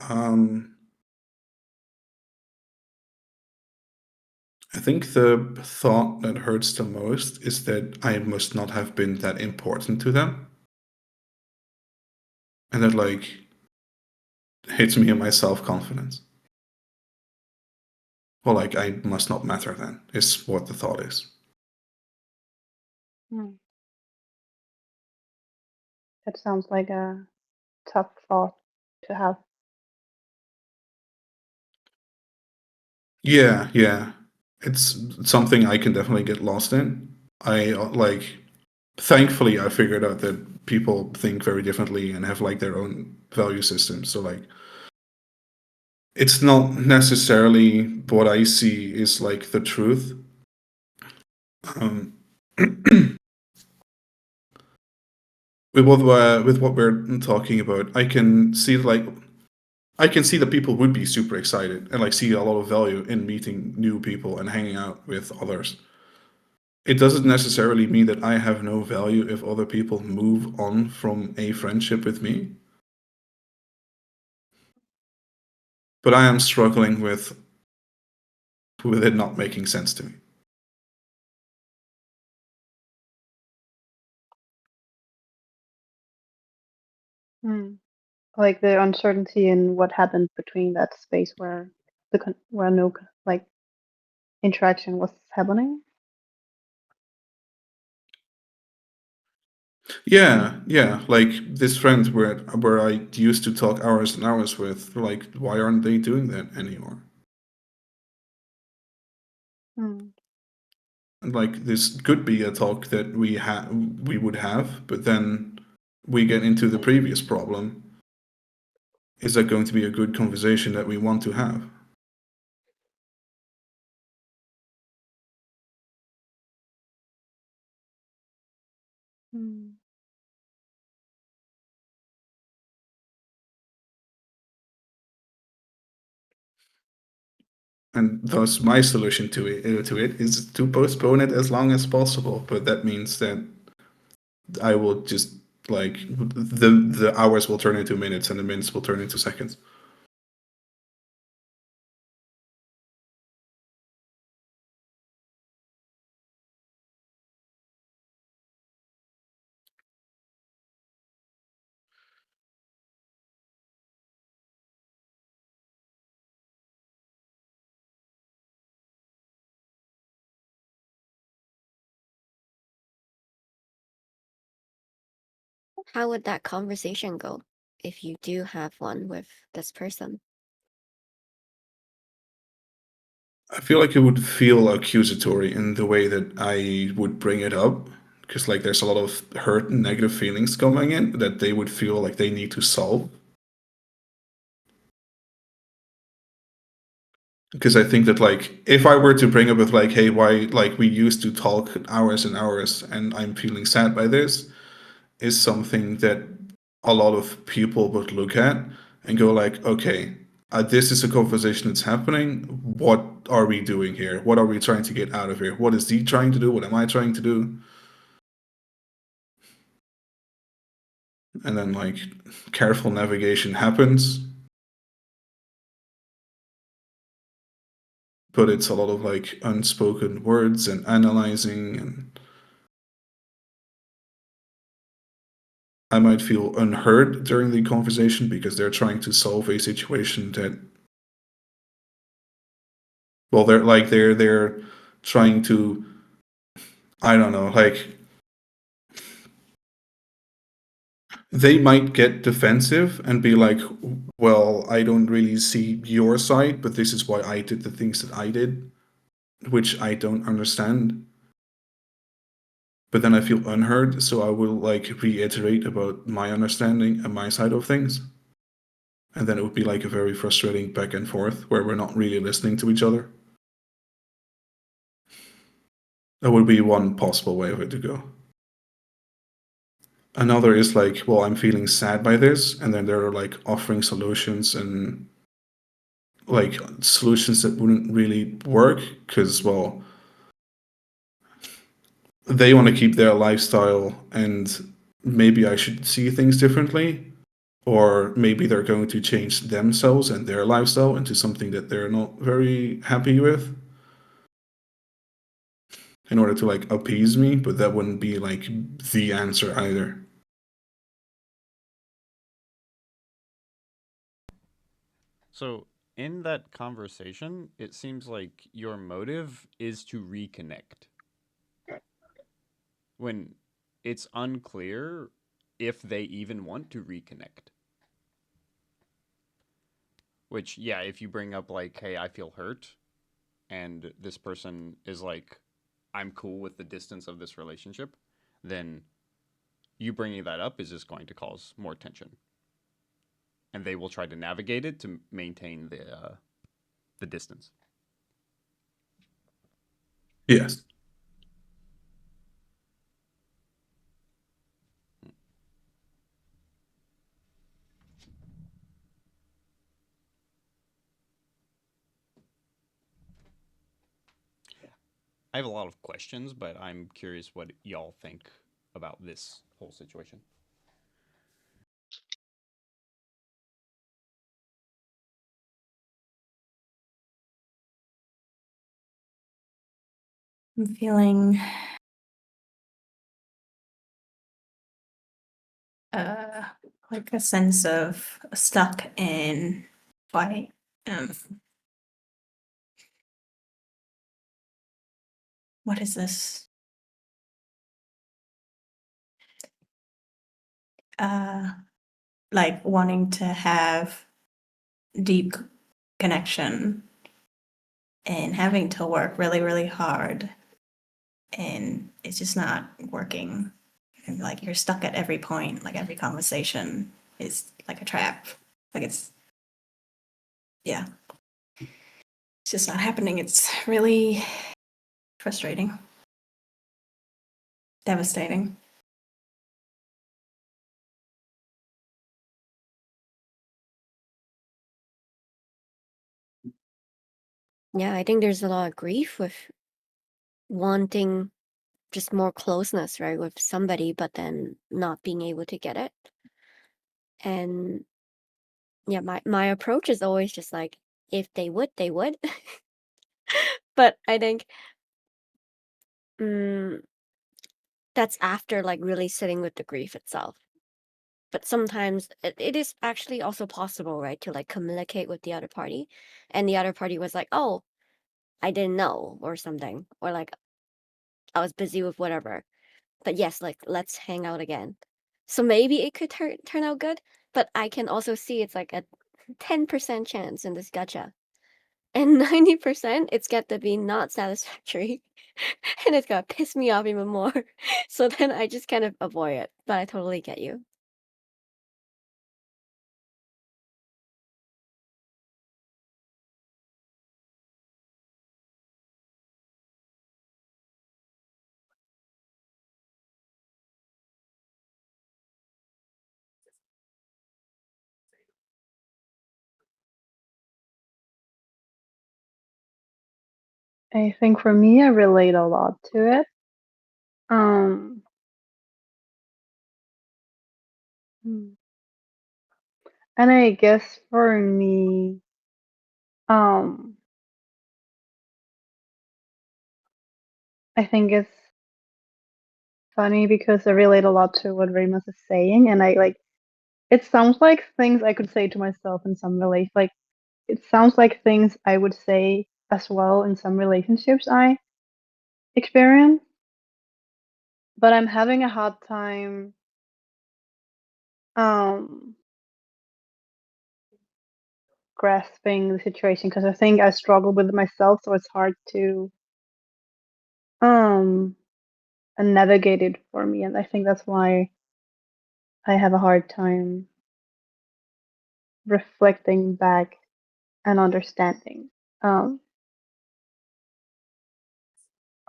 C: Um, I think the thought that hurts the most is that I must not have been that important to them, and that like hits me in my self confidence. Well, like I must not matter then, is what the thought is.
F: Hmm. That sounds like a tough thought to have.
C: Yeah, yeah. It's something I can definitely get lost in. I thankfully I figured out that people think very differently and have like their own value systems. So like it's not necessarily what I see is like the truth. Um, with what we're talking about, I can see that people would be super excited and like see a lot of value in meeting new people and hanging out with others. It doesn't necessarily mean that I have no value if other people move on from a friendship with me. But I am struggling with it not making sense to me.
F: Hmm. Like the uncertainty in what happened between that space where where no like interaction was happening.
C: Yeah, yeah. Like this friend where I used to talk hours and hours with, like, why aren't they doing that anymore?
F: Hmm.
C: And like this could be a talk that we would have, but then we get into the previous problem. Is that going to be a good conversation that we want to have?
F: Hmm.
C: And thus, my solution to it is to postpone it as long as possible. But that means that I will just like the hours will turn into minutes, and the minutes will turn into seconds.
E: How would that conversation go if you do have one with this person?
C: I feel like it would feel accusatory in the way that I would bring it up, because like there's a lot of hurt and negative feelings coming in that they would feel like they need to solve. Because I think that like if I were to bring up with like, hey, why like we used to talk hours and hours and I'm feeling sad by this, is something that a lot of people would look at and go like, okay, this is a conversation that's happening. What are we doing here? What are we trying to get out of here? What is he trying to do? What am I trying to do? And then like careful navigation happens, but it's a lot of like unspoken words and analyzing, and I might feel unheard during the conversation because they're trying to solve a situation that, well, they're trying to, I don't know, like they might get defensive and be like, well, I don't really see your side, but this is why I did the things that I did, which I don't understand. But then I feel unheard, so I will like reiterate about my understanding and my side of things. And then it would be like a very frustrating back and forth where we're not really listening to each other. That would be one possible way of it to go. Another is like, well, I'm feeling sad by this, and then they're like offering solutions and like solutions that wouldn't really work because, well, they want to keep their lifestyle and maybe I should see things differently. Or maybe they're going to change themselves and their lifestyle into something that they're not very happy with in order to like appease me, but that wouldn't be like the answer either.
B: So, in that conversation, it seems like your motive is to reconnect. When it's unclear if they even want to reconnect. Which, yeah, if you bring up like, hey, I feel hurt, and this person is like, I'm cool with the distance of this relationship, then you bringing that up is just going to cause more tension, and they will try to navigate it to maintain the distance.
C: Yes.
B: I have a lot of questions, but I'm curious what y'all think about this whole situation.
D: I'm feeling like a sense of stuck in why what is this? Like wanting to have deep connection and having to work really, really hard, and it's just not working. And like you're stuck at every point, like every conversation is like a trap. Like it's, yeah, it's just not happening. It's really frustrating, devastating.
E: Yeah, I think there's a lot of grief with wanting just more closeness, right, with somebody, but then not being able to get it. And yeah, my approach is always just like, if they would, they would. But I think that's after like really sitting with the grief itself. But sometimes it is actually also possible, right, to like communicate with the other party, and the other party was like, oh, I didn't know, or something, or like I was busy with whatever. But yes, like let's hang out again. So maybe it could turn out good, but I can also see it's like a 10% chance in this gacha. And 90% it's got to be not satisfactory. And it's gonna piss me off even more. So then I just kind of avoid it. But I totally get you.
F: I think for me, I relate a lot to it. Um, and I guess for me, I think it's funny because I relate a lot to what Remus is saying, and I like it sounds like things I could say to myself in some relation. Like it sounds like things I would say as well in some relationships I experience, but I'm having a hard time grasping the situation because I think I struggle with it myself, so it's hard to navigate it for me, and I think that's why I have a hard time reflecting back and understanding.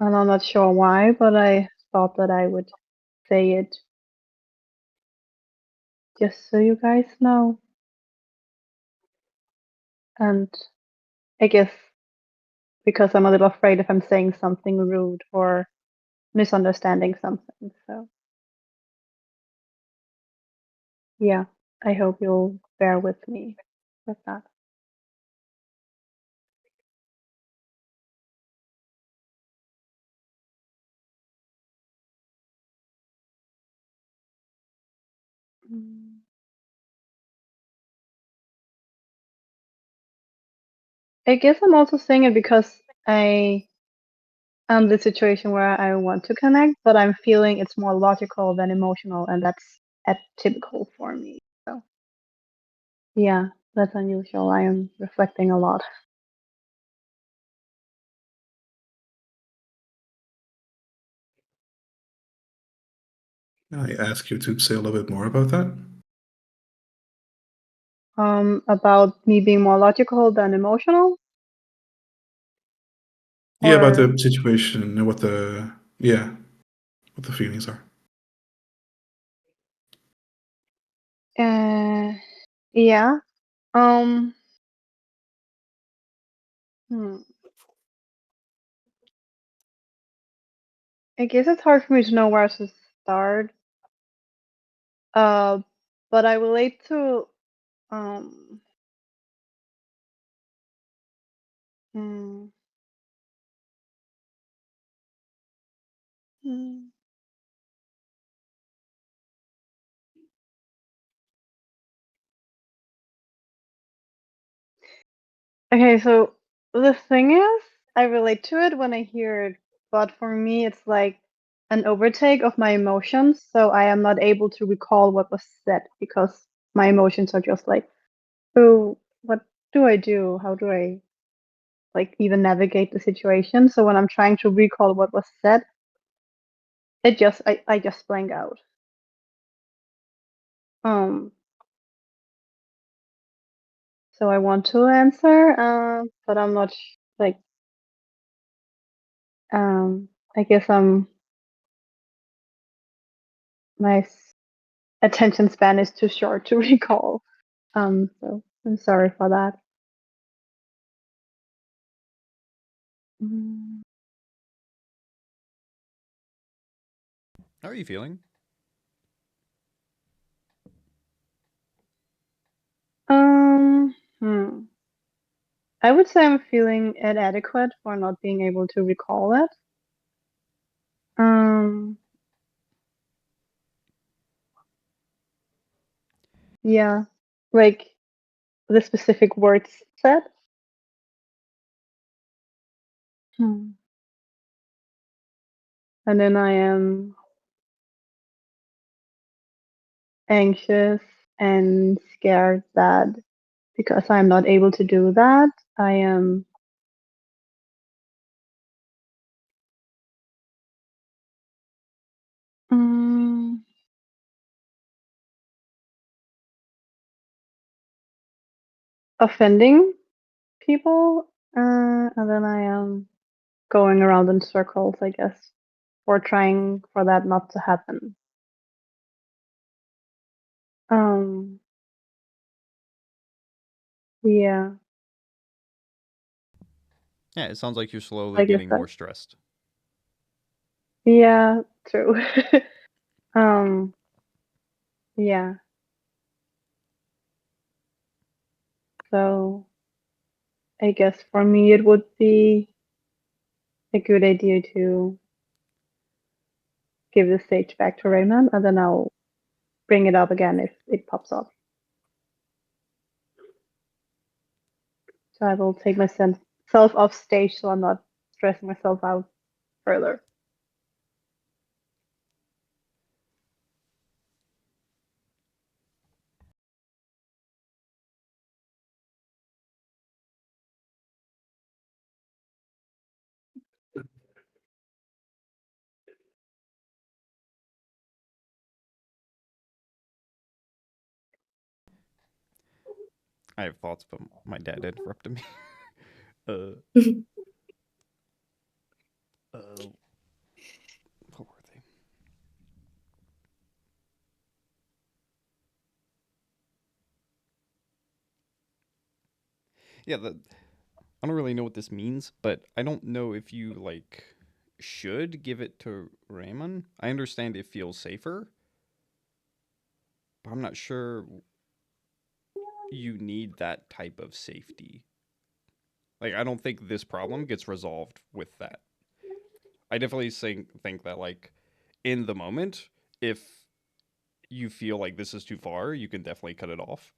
F: And I'm not sure why, but I thought that I would say it just so you guys know. And I guess because I'm a little afraid if I'm saying something rude or misunderstanding something. So, yeah, I hope you'll bear with me with that. I guess I'm also saying it because I am the situation where I want to connect, but I'm feeling it's more logical than emotional, and that's atypical for me. So yeah, that's unusual. I am reflecting a lot.
C: Can I ask you to say a little bit more about that?
F: About me being more logical than emotional.
C: Yeah, about
F: Or
C: the situation and what the feelings are.
F: yeah. Um. Hmm. I guess it's hard for me to know where to start. Uh, but I relate to um. hmm, hmm. Okay, so the thing is, I relate to it when I hear it, but for me, it's like an overtake of my emotions, so I am not able to recall what was said because my emotions are just like, oh, what do I do? How do I like even navigate the situation? So when I'm trying to recall what was said, I just blank out. Um, so I want to answer, but I'm not like, I guess my attention span is too short to recall. So I'm sorry for that. Mm.
B: How are you feeling?
F: Hmm. I would say I'm feeling inadequate for not being able to recall it. Um, yeah, like the specific words said. Hmm. And then I am anxious and scared that because I'm not able to do that, I am mm, offending people, and then I am going around in circles, I guess, or trying for that not to happen. Um, yeah,
B: Yeah, it sounds like you're slowly
F: I guess
B: getting
F: that.
B: more stressed.
F: Yeah, true. um, yeah. So I guess for me it would be a good idea to give the stage back to Raymond, and then I'll bring it up again if it pops up. So I will take myself off stage so I'm not stressing myself out further.
B: I have thoughts, but my dad interrupted me. uh, what were they? Yeah, I don't really know what this means, but I don't know if you like should give it to Raymond. I understand it feels safer, but I'm not sure you need that type of safety. Like, I don't think this problem gets resolved with that. I definitely think that, like, in the moment, if you feel like this is too far, you can definitely cut it off.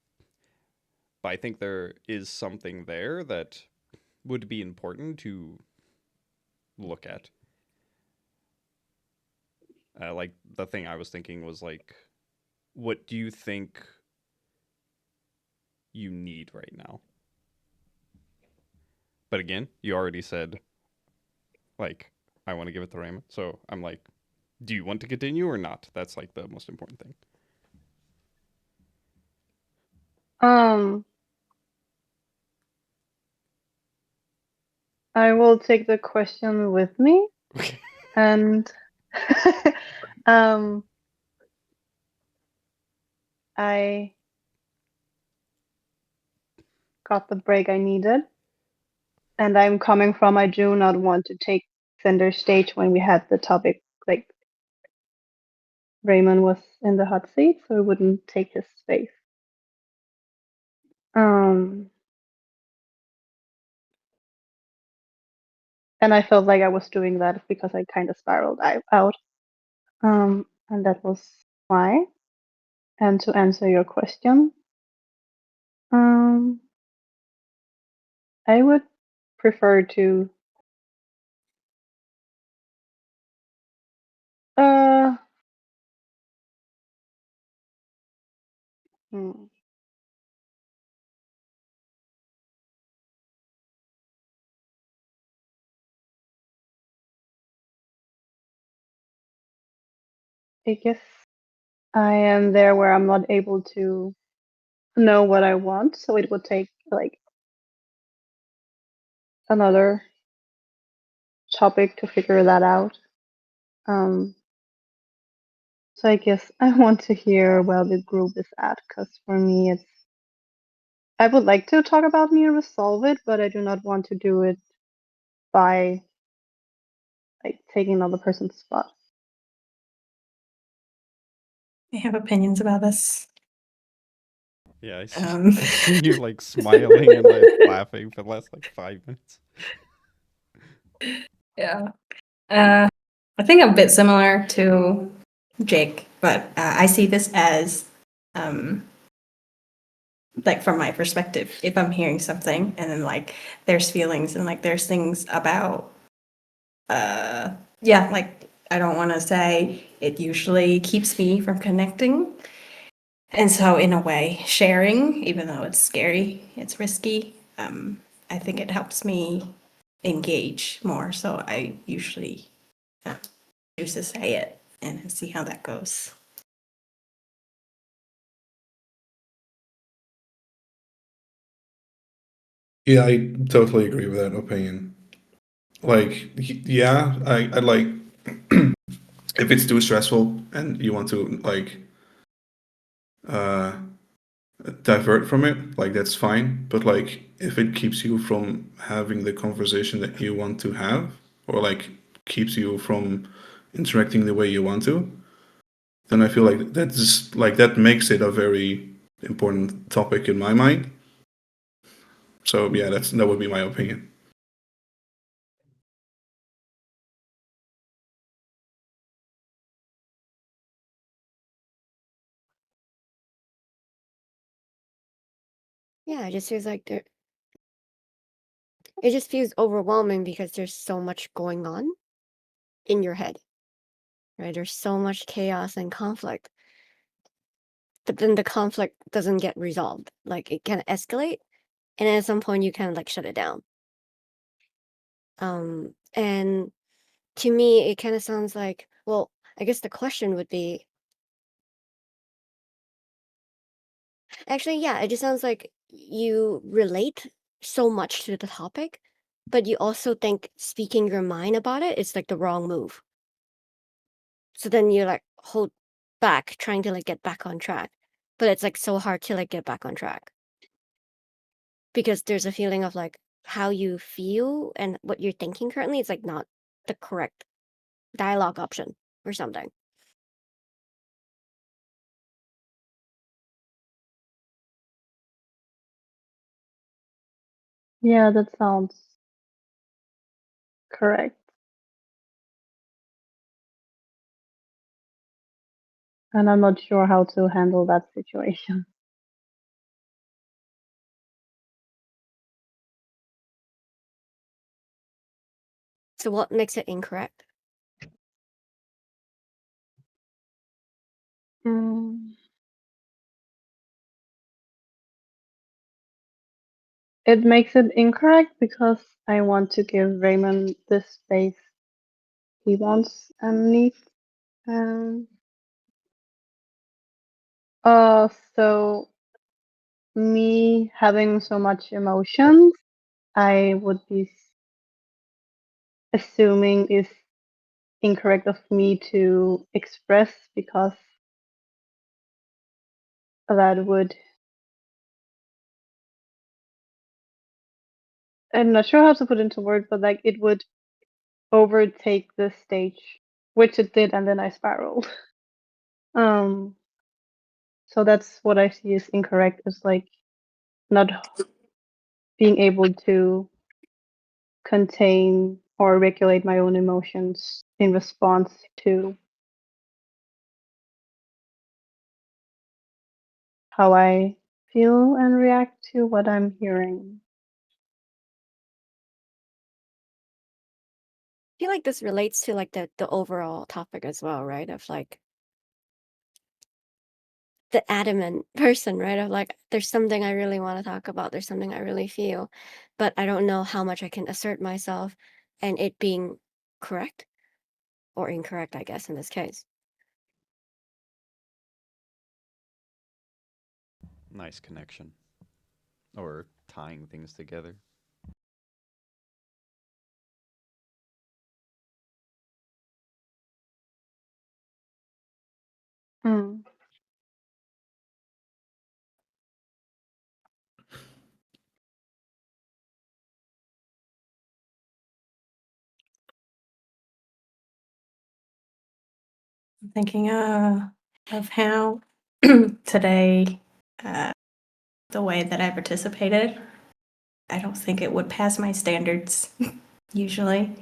B: But I think there is something there that would be important to look at. Like, the thing I was thinking was, like, what do you think you need right now? But again, you already said, like, I want to give it to Raymond. So I'm like, do you want to continue or not? That's like the most important thing.
F: Um, I will take the question with me,
B: Okay.
F: and um, I got the break I needed, and I'm coming from I do not want to take center stage when we had the topic, like Raymond was in the hot seat, so I wouldn't take his space. And I felt like I was doing that because I kind of spiraled out. And that was why. And to answer your question, I would prefer to uh hmm, I guess I am there where I'm not able to know what I want, so it would take like another topic to figure that out. So I guess I want to hear where the group is at, because for me it's I would like to talk about me and resolve it, but I do not want to do it by like taking another person's spot.
D: I have opinions about this.
B: Yeah,
D: Um.
B: I've seen you like smiling and like laughing for the last like 5 minutes.
D: Yeah. I think I'm a bit similar to Jake, but I see this as like from my perspective, if I'm hearing something and then like there's feelings and like there's things about yeah, like I don't want to say it usually keeps me from connecting. And so in a way, sharing, even though it's scary, it's risky, I think it helps me engage more. So I usually choose to say it and see how that goes.
C: Yeah, I totally agree with that opinion. Like, yeah, I like if it's too stressful and you want to like uh divert from it, like that's fine. But like if it keeps you from having the conversation that you want to have, or like keeps you from interacting the way you want to, then I feel like that's like that makes it a very important topic in my mind. So yeah, that would be my opinion.
E: Yeah, it just feels like there. It just feels overwhelming because there's so much going on in your head, right? There's so much chaos and conflict, but then the conflict doesn't get resolved. Like it can escalate, and then at some point you kind of like shut it down. And to me, it kind of sounds like, well, I guess the question would be, actually, yeah, it just sounds like you relate so much to the topic, but you also think speaking your mind about it is like the wrong move. So then you like hold back, trying to like get back on track. But it's like so hard to like get back on track because there's a feeling of like how you feel and what you're thinking currently is like not the correct dialogue option or something.
F: Yeah, that sounds correct. And I'm not sure how to handle that situation.
E: So what makes it incorrect?
F: Mm. it makes it incorrect because I want to give Raymond the space he wants and needs. Um, so me having so much emotions, I would be assuming is incorrect of me to express because that would, I'm not sure how to put into words, but like it would overtake the stage, which it did, and then I spiraled. Um, so that's what I see as incorrect, is like not being able to contain or regulate my own emotions in response to how I feel and react to what I'm hearing.
E: I feel like this relates to like the overall topic as well, right? Of like the adamant person, right? Of like, there's something I really want to talk about, there's something I really feel, but I don't know how much I can assert myself and it being correct or incorrect, I guess, in this case.
B: Nice connection. Or tying things together.
F: Mm.
D: I'm thinking of how today, the way that I participated, I don't think it would pass my standards usually.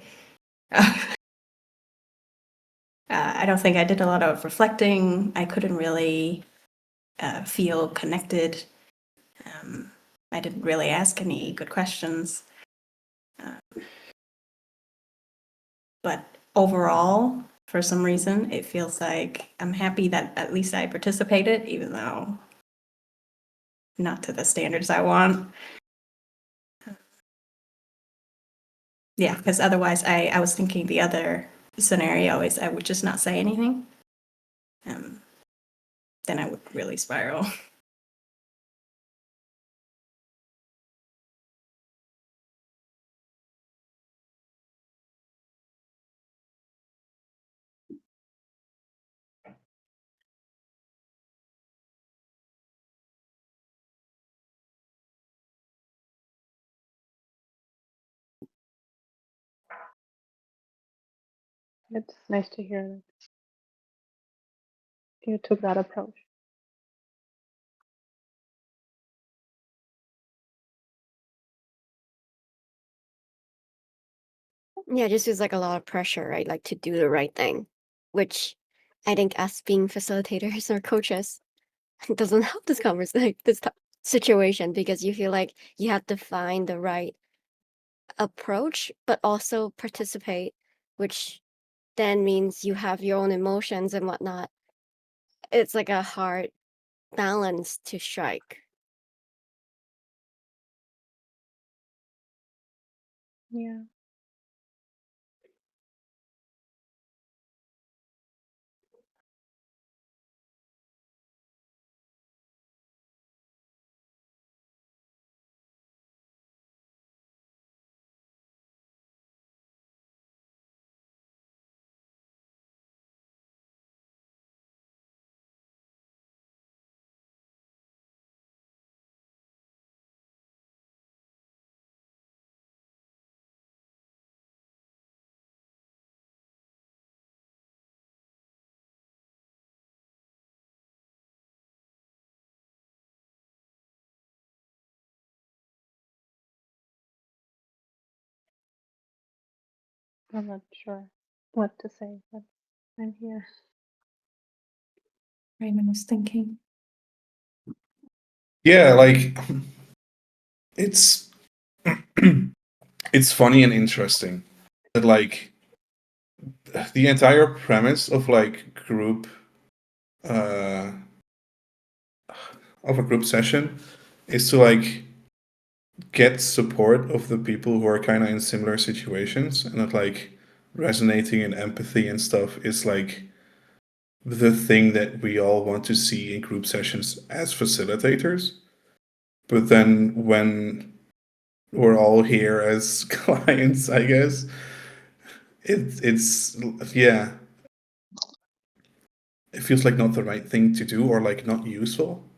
D: I don't think I did a lot of reflecting. I couldn't really feel connected. I didn't really ask any good questions. But overall, for some reason, it feels like I'm happy that at least I participated, even though not to the standards I want. Yeah, because otherwise I was thinking the other scenario is I would just not say anything. Then I would really spiral.
F: It's nice to hear that you took that approach.
E: Yeah, it just feels like a lot of pressure, right? Like to do the right thing, which I think us being facilitators or coaches doesn't help this conversation, like this situation, because you feel like you have to find the right approach, but also participate, which then means you have your own emotions and whatnot. It's like a hard balance to strike.
F: Yeah. I'm not sure what to say, but I'm here.
D: Raymond was thinking.
C: Yeah, like it's it's funny and interesting that like the entire premise of like group of a group session is to like get support of the people who are kind of in similar situations, and that like resonating and empathy and stuff is like the thing that we all want to see in group sessions as facilitators. But then when we're all here as clients, I guess it's yeah, it feels like not the right thing to do or like not useful.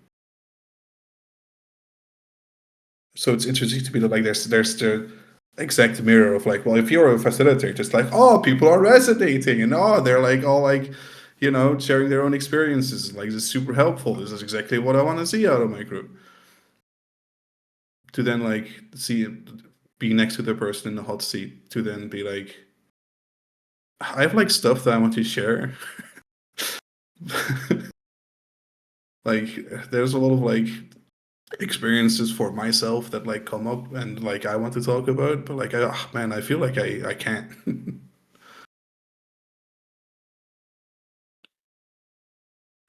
C: So it's interesting to be like there's the exact mirror of like, well, if you're a facilitator, it's like, oh, people are resonating and oh, they're like all like, you know, sharing their own experiences. Like, this is super helpful. This is exactly what I want to see out of my group. To then like see be next to the person in the hot seat, to then be like, I have like stuff that I want to share. Like, there's a lot of like experiences for myself that like come up and like I want to talk about, but like, man, I feel like I can't.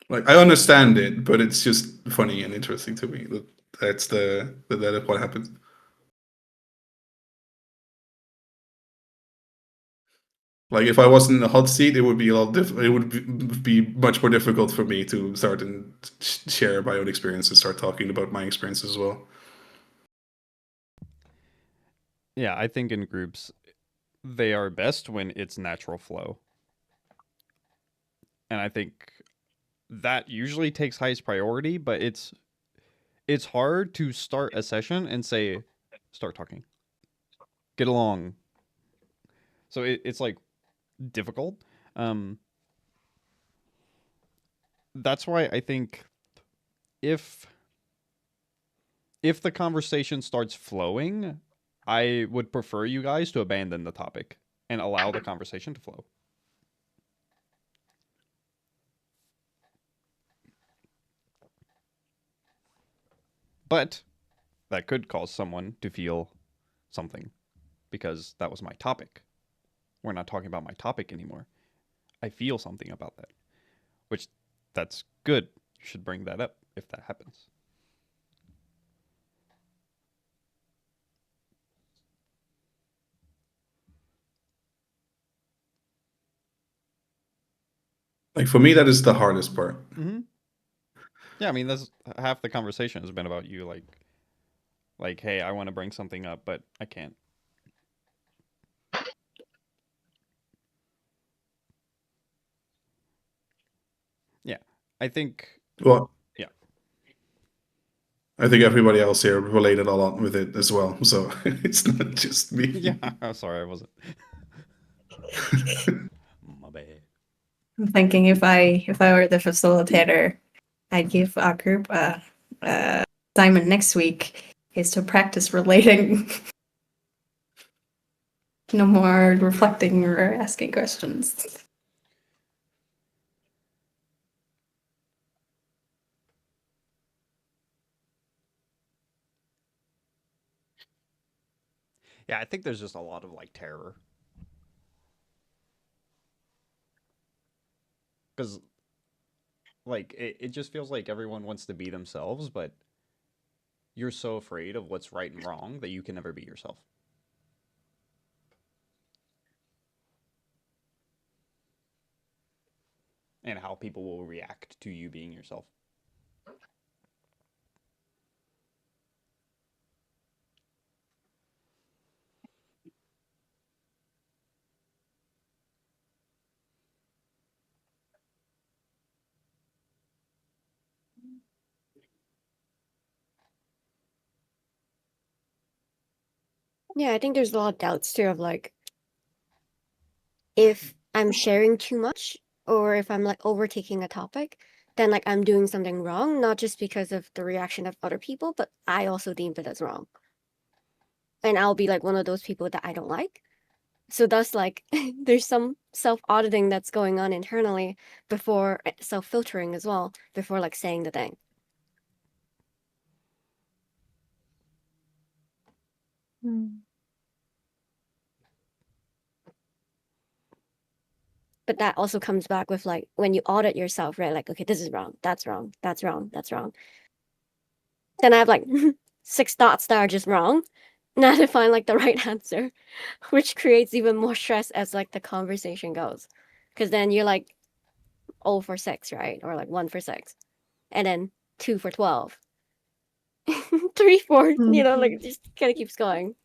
C: Like, I understand it, but it's just funny and interesting to me that that's what happens. Like, if I wasn't in the hot seat, it would be a lot it would be much more difficult for me to start and share my own experiences, start talking about my experiences as well.
B: Yeah, I think in groups, they are best when it's natural flow. And I think that usually takes highest priority, but it's hard to start a session and say, start talking, get along. So it's like difficult. Um, that's why I think if if the conversation starts flowing, I would prefer you guys to abandon the topic and allow the conversation to flow. But that could cause someone to feel something because that was my topic. We're not talking about my topic anymore. I feel something about that, which that's good. You should bring that up if that happens.
C: Like, for me, that is the hardest part.
B: Mm-hmm. Yeah, I mean that's half the conversation has been about you like hey, I want to bring something up, but I can't. Yeah, I think
C: Well,
B: yeah.
C: I think everybody else here related a lot with it as well, so it's not just me.
B: Yeah, sorry, I wasn't. My bad.
D: I'm thinking if I were the facilitator, I'd give our group a assignment next week is to practice relating. No more reflecting or asking questions.
B: Yeah, I think there's just a lot of like terror because like it just feels like everyone wants to be themselves, but you're so afraid of what's right and wrong that you can never be yourself. And how people will react to you being yourself.
E: Yeah, I think there's a lot of doubts too of like if I'm sharing too much or if I'm like overtaking a topic, then like I'm doing something wrong, not just because of the reaction of other people, but I also deemed it as wrong. And I'll be like one of those people that I don't like. So thus like there's some self-auditing that's going on internally before self-filtering as well, before like saying the thing. But that also comes back with like when you audit yourself, right? Like, okay, this is wrong, that's wrong, that's wrong, that's wrong. Then I have like 6 thoughts that are just wrong, not to find like the right answer, which creates even more stress as like the conversation goes. Because then you're like 0 for 6, right? Or like 1 for 6. And then 2 for 12. 3 for, you know, like it just kind of keeps going.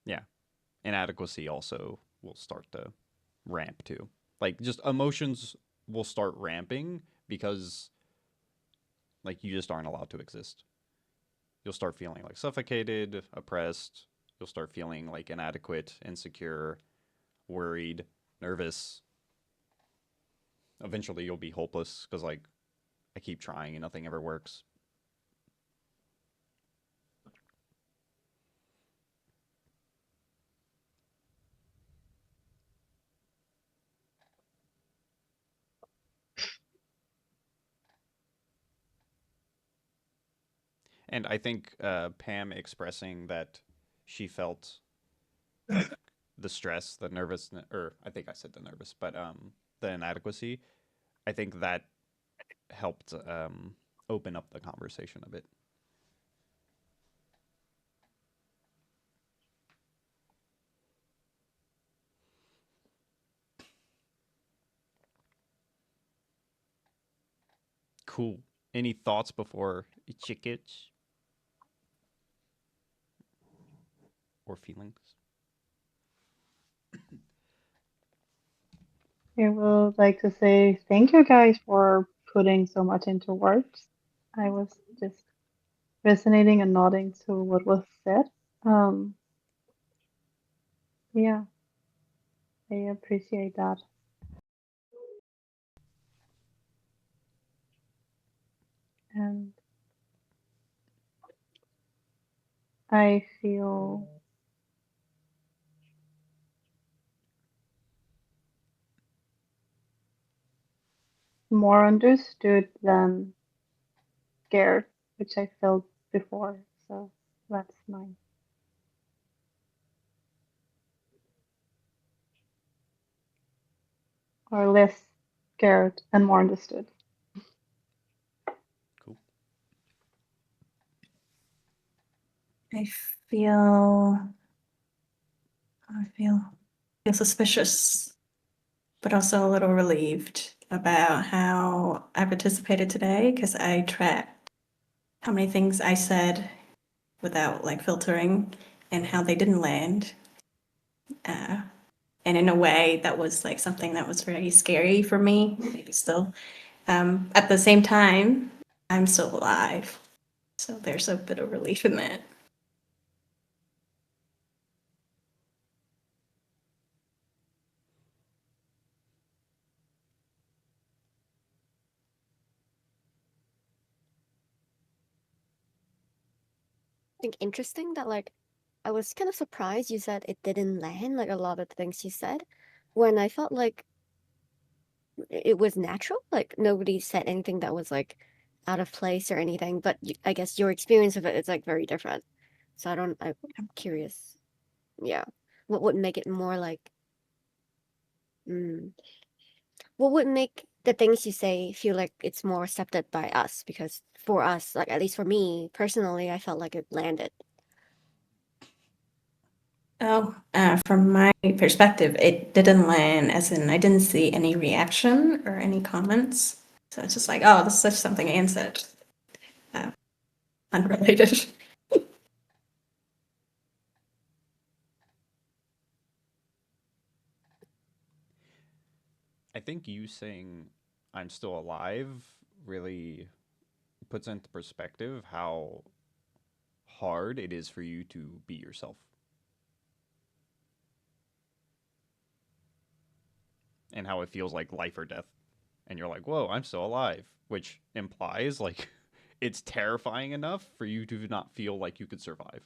B: Yeah. Inadequacy also will start to ramp too. Like just emotions will start ramping because like you just aren't allowed to exist. You'll start feeling like suffocated, oppressed. You'll start feeling like inadequate, insecure, worried, nervous. Eventually you'll be hopeless because like I keep trying and nothing ever works. And I think Pam expressing that she felt the stress, the nervousness, or I think I said the nervous, but the inadequacy. I think that helped open up the conversation a bit. Cool. Any thoughts before chickets or feelings?
F: I would like to say thank you guys for putting so much into words. I was just resonating and nodding to what was said. Um, yeah, I appreciate that. And I feel more understood than scared, which I felt before. So that's mine. Or less scared and more understood.
B: Cool.
D: I feel I feel suspicious, but also a little relieved about how I participated today because I tracked how many things I said without like filtering and how they didn't land. And in a way, that was like something that was very scary for me, maybe still. At the same time, I'm still alive. So there's a bit of relief in that.
E: I think interesting that like I was kind of surprised you said it didn't land like a lot of the things you said when I felt like it was natural. Like nobody said anything that was like out of place or anything, but I guess your experience of it is like very different. So I'm curious. Yeah. What would make it more like, mm, what would make the things you say feel like it's more accepted by us? Because for us, like at least for me personally, I felt like it landed.
D: Oh, from my perspective, it didn't land, as in I didn't see any reaction or any comments. So it's just like, oh, this is such something Anne said. Unrelated.
B: I think you saying I'm still alive really puts into perspective how hard it is for you to be yourself. And how it feels like life or death. And you're like, whoa, I'm still alive. Which implies like it's terrifying enough for you to not feel like you could survive.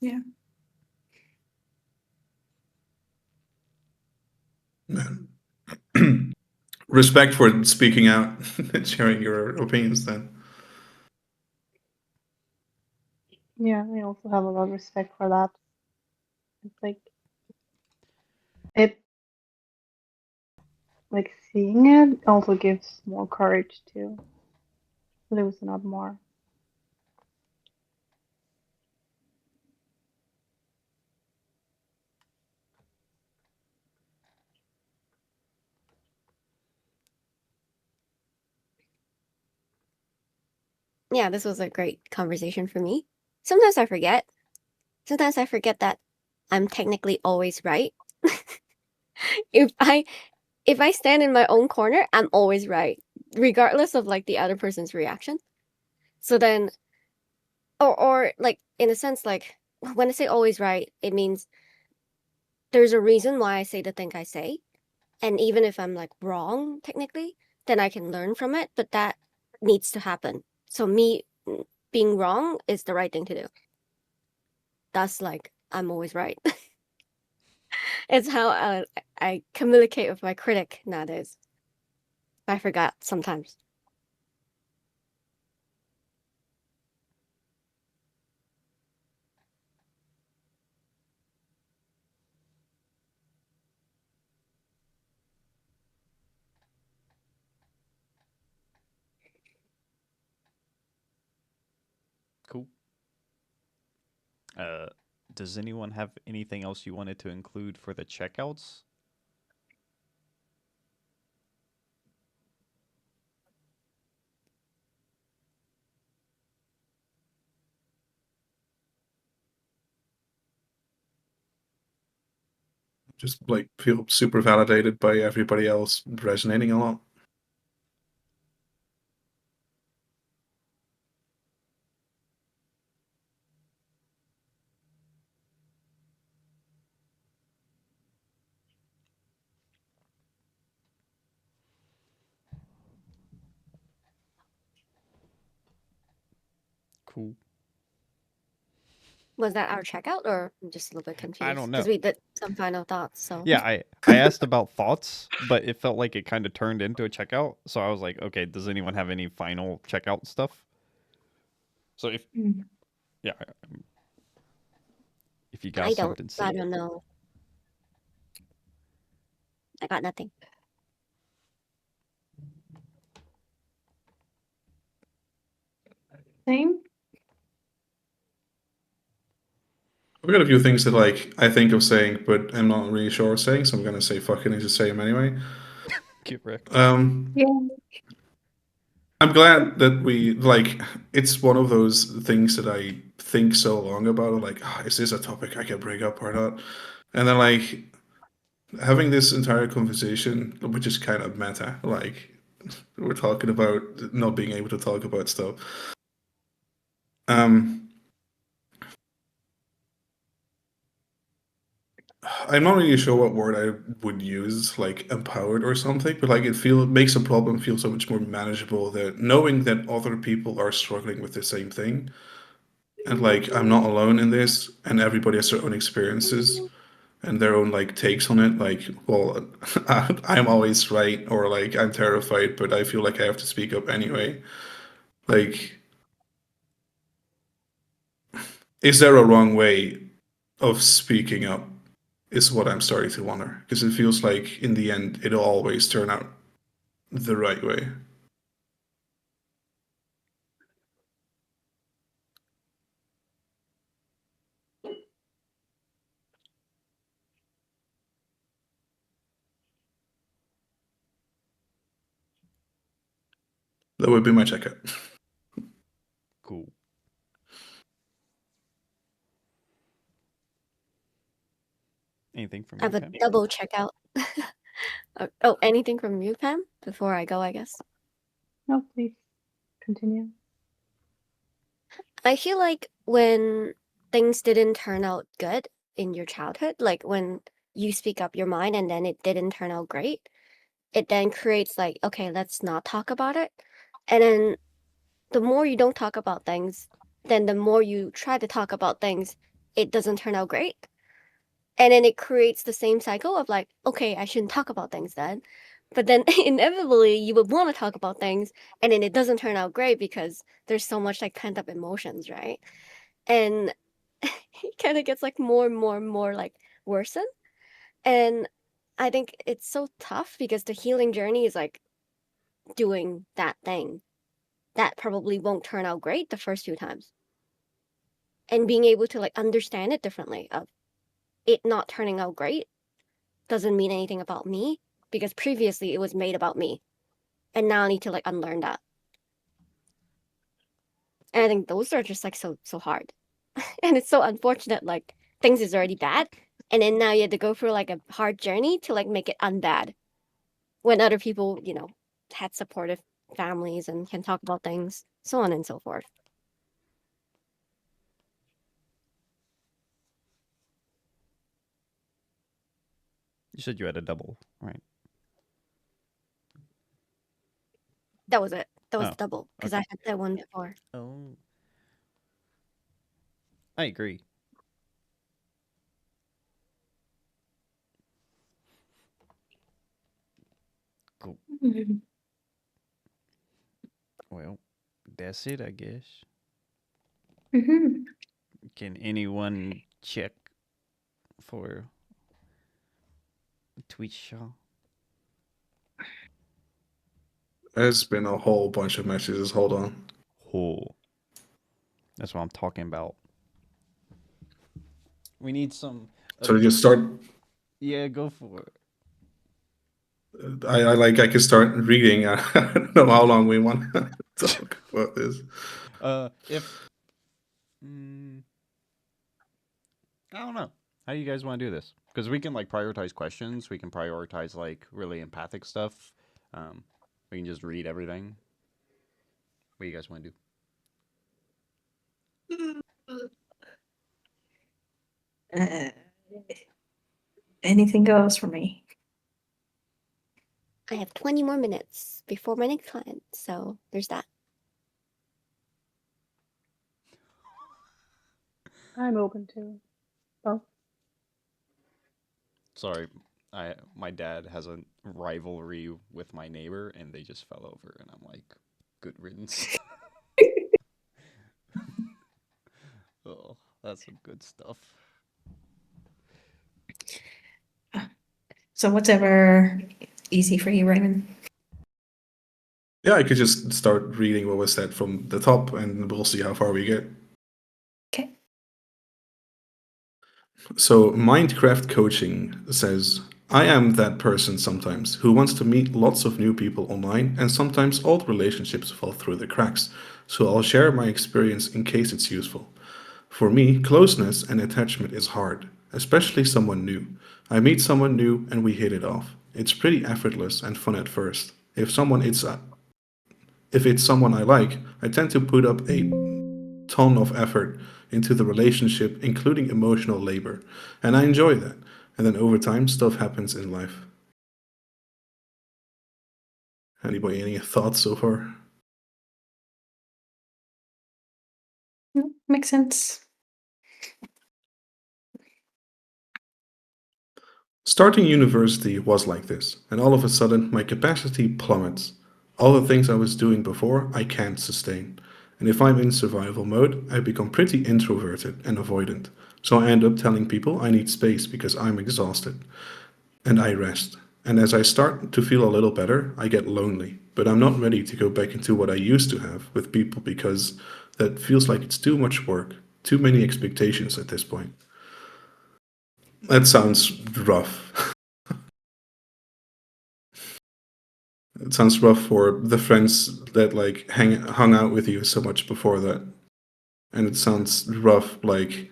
D: Yeah.
C: Respect for speaking out and sharing your opinions then.
F: Yeah, I also have a lot of respect for that. It's like it like seeing it also gives more courage to loosen up more.
E: Yeah, this was a great conversation for me. Sometimes I forget. Sometimes I forget that I'm technically always right. if I if I stand in my own corner, I'm always right, regardless of like the other person's reaction. So then, or like in a sense, like when I say always right, it means there's a reason why I say the thing I say. And even if I'm like wrong technically, then I can learn from it. But that needs to happen. So me being wrong is the right thing to do. That's like I'm always right. It's how I communicate with my critic nowadays. I forgot sometimes.
B: Cool. Does anyone have anything else you wanted to include for the checkouts?
C: Just like feel super validated by everybody else resonating a lot.
B: Cool.
E: Was that our checkout, or I'm just a little bit
B: I
E: confused?
B: don't
E: Because
B: know.
E: we did some final thoughts. So
B: Yeah, I asked about thoughts, but it felt like it kind of turned into a checkout. So I was like, okay, does anyone have any final checkout stuff? So yeah, if you got
E: I don't.
B: something, say
E: I
B: it.
E: don't know. I got nothing.
D: Same.
C: I've got a few things that like I think of saying, but I'm not really sure of saying, so I'm gonna say fucking and just say them anyway.
B: Get wrecked.
D: Yeah.
C: I'm glad that we like. It's one of those things that I think so long about. Like, is this a topic I can bring up or not? And then like having this entire conversation, which is kind of meta. Like we're talking about not being able to talk about stuff. Um, I'm not really sure what word I would use, like empowered or something, but like it makes a problem feel so much more manageable that knowing that other people are struggling with the same thing, and like I'm not alone in this, and everybody has their own experiences and their own like takes on it. Like, well, I'm always right, or like I'm terrified, but I feel like I have to speak up anyway. Like, is there a wrong way of speaking up? Is what I'm starting to wonder because it feels like in the end it'll always turn out the right way. That would be my checkout.
B: Cool. Anything from
E: I
B: you,
E: have a
B: Pam?
E: double checkout. Oh, anything from you, Pam? Before I go, I guess.
F: No, please continue.
E: I feel like when things didn't turn out good in your childhood, like when you speak up your mind and then it didn't turn out great, it then creates like, okay, let's not talk about it. And then the more you don't talk about things, then the more you try to talk about things, it doesn't turn out great. And then it creates the same cycle of like, okay, I shouldn't talk about things then. But then inevitably you would want to talk about things and then it doesn't turn out great because there's so much like pent up emotions, right? And it kind of gets like more and more and more like worsen. And I think it's so tough because the healing journey is like doing that thing that probably won't turn out great the first few times. And being able to like understand it differently of it not turning out great doesn't mean anything about me because previously it was made about me. And now I need to like unlearn that. And I think those are just like so hard. And it's so unfortunate, like things is already bad. And then now you have to go through like a hard journey to like make it unbad. When other people, you know, had supportive families and can talk about things, so on and so forth.
B: You said you had a double, right?
E: That was it. That was
B: Oh,
E: double because
B: okay.
E: I had that one before.
B: Oh, I agree. Cool.
D: Mhm.
B: Well, that's it, I guess.
D: Mhm.
B: Can anyone check for Twitch show?
C: There's been a whole bunch of messages. Hold on.
B: Oh, that's what I'm talking about. We need some.
C: So to just start,
B: Yeah, go for it.
C: I can start reading. I don't know how long we want to talk about this.
B: If I don't know. How do you guys want to do this? Because we can like prioritize questions. We can prioritize like really empathic stuff. Um, we can just read everything. What do you guys want to do?
D: Uh, anything goes for me.
E: I have 20 more minutes before my next client, so there's that.
F: I'm open to both.
B: Sorry, my dad has a rivalry with my neighbor, and they just fell over, and I'm like, good riddance. Oh, that's some good stuff.
D: So whatever easy for you, Raymond.
C: Yeah, I could just start reading what was said from the top, and we'll see how far we get.
D: Okay.
C: So, Mindcraft Coaching says, I am that person sometimes who wants to meet lots of new people online, and sometimes old relationships fall through the cracks. So, I'll share my experience in case it's useful. For me, closeness and attachment is hard, especially someone new. I meet someone new and we hit it off. It's pretty effortless and fun at first. If it's someone I like, I tend to put up a ton of effort into the relationship, including emotional labor, and I enjoy that. And then over time, stuff happens in life. Anybody, any thoughts so far?
D: Makes sense.
C: Starting university was like this, and all of a sudden, my capacity plummets. All the things I was doing before, I can't sustain. And if I'm in survival mode, I become pretty introverted and avoidant. So I end up telling people I need space because I'm exhausted. And I rest. And as I start to feel a little better, I get lonely. But I'm not ready to go back into what I used to have with people because that feels like it's too much work, too many expectations at this point. That sounds rough. It sounds rough for the friends that like hung out with you so much before that. And it sounds rough like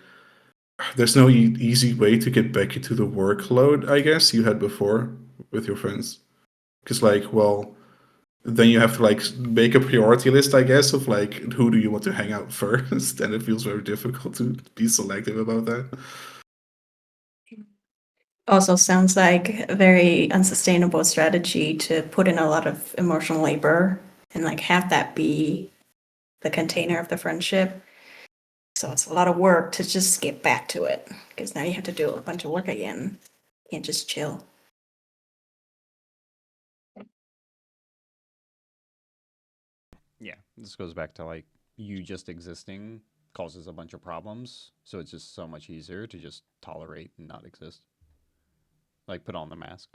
C: there's no easy way to get back into the workload, I guess, you had before with your friends. Because like, well, then you have to like make a priority list, I guess, of like who do you want to hang out first, and it feels very difficult to be selective about that.
D: Also sounds like a very unsustainable strategy to put in a lot of emotional labor and like have that be the container of the friendship. So it's a lot of work to just get back to it because now you have to do a bunch of work again. You can't just chill.
B: Yeah, this goes back to like you just existing causes a bunch of problems, so it's just so much easier to just tolerate and not exist. Like put on the mask.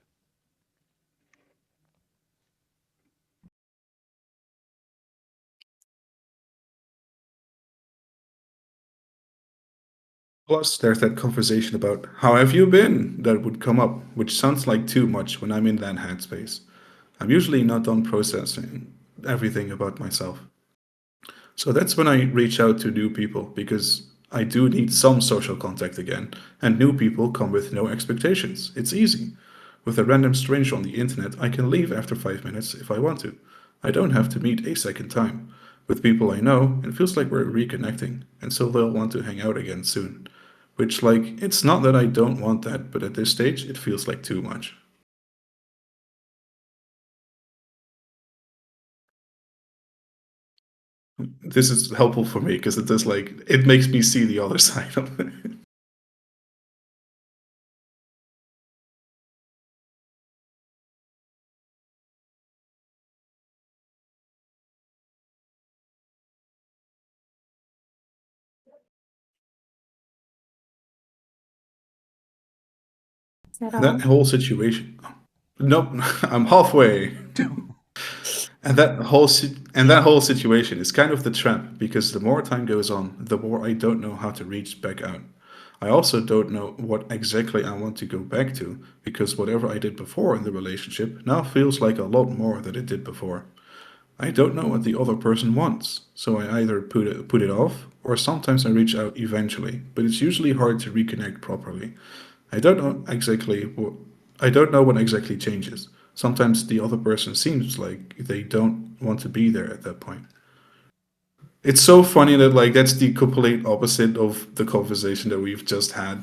C: Plus, there's that conversation about how have you been that would come up, which sounds like too much when I'm in that headspace. I'm usually not done processing everything about myself. So that's when I reach out to new people because I do need some social contact again, and new people come with no expectations. It's easy. With a random stranger on the internet, I can leave after 5 minutes if I want to. I don't have to meet a second time. With people I know, it feels like we're reconnecting, and so they'll want to hang out again soon. Which, like, it's not that I don't want that, but at this stage, it feels like too much. This is helpful for me because it does, like, it makes me see the other side of it.
D: Is that
C: And
D: all?
C: that whole situation. Nope, I'm halfway. And that whole situation is kind of the trap because the more time goes on, the more I don't know how to reach back out. I also don't know what exactly I want to go back to because whatever I did before in the relationship now feels like a lot more than it did before. I don't know what the other person wants, so I either put it off or sometimes I reach out eventually, but it's usually hard to reconnect properly. I don't know exactly what I don't know what exactly changes. Sometimes the other person seems like they don't want to be there at that point. It's so funny that like that's the complete opposite of the conversation that we've just had.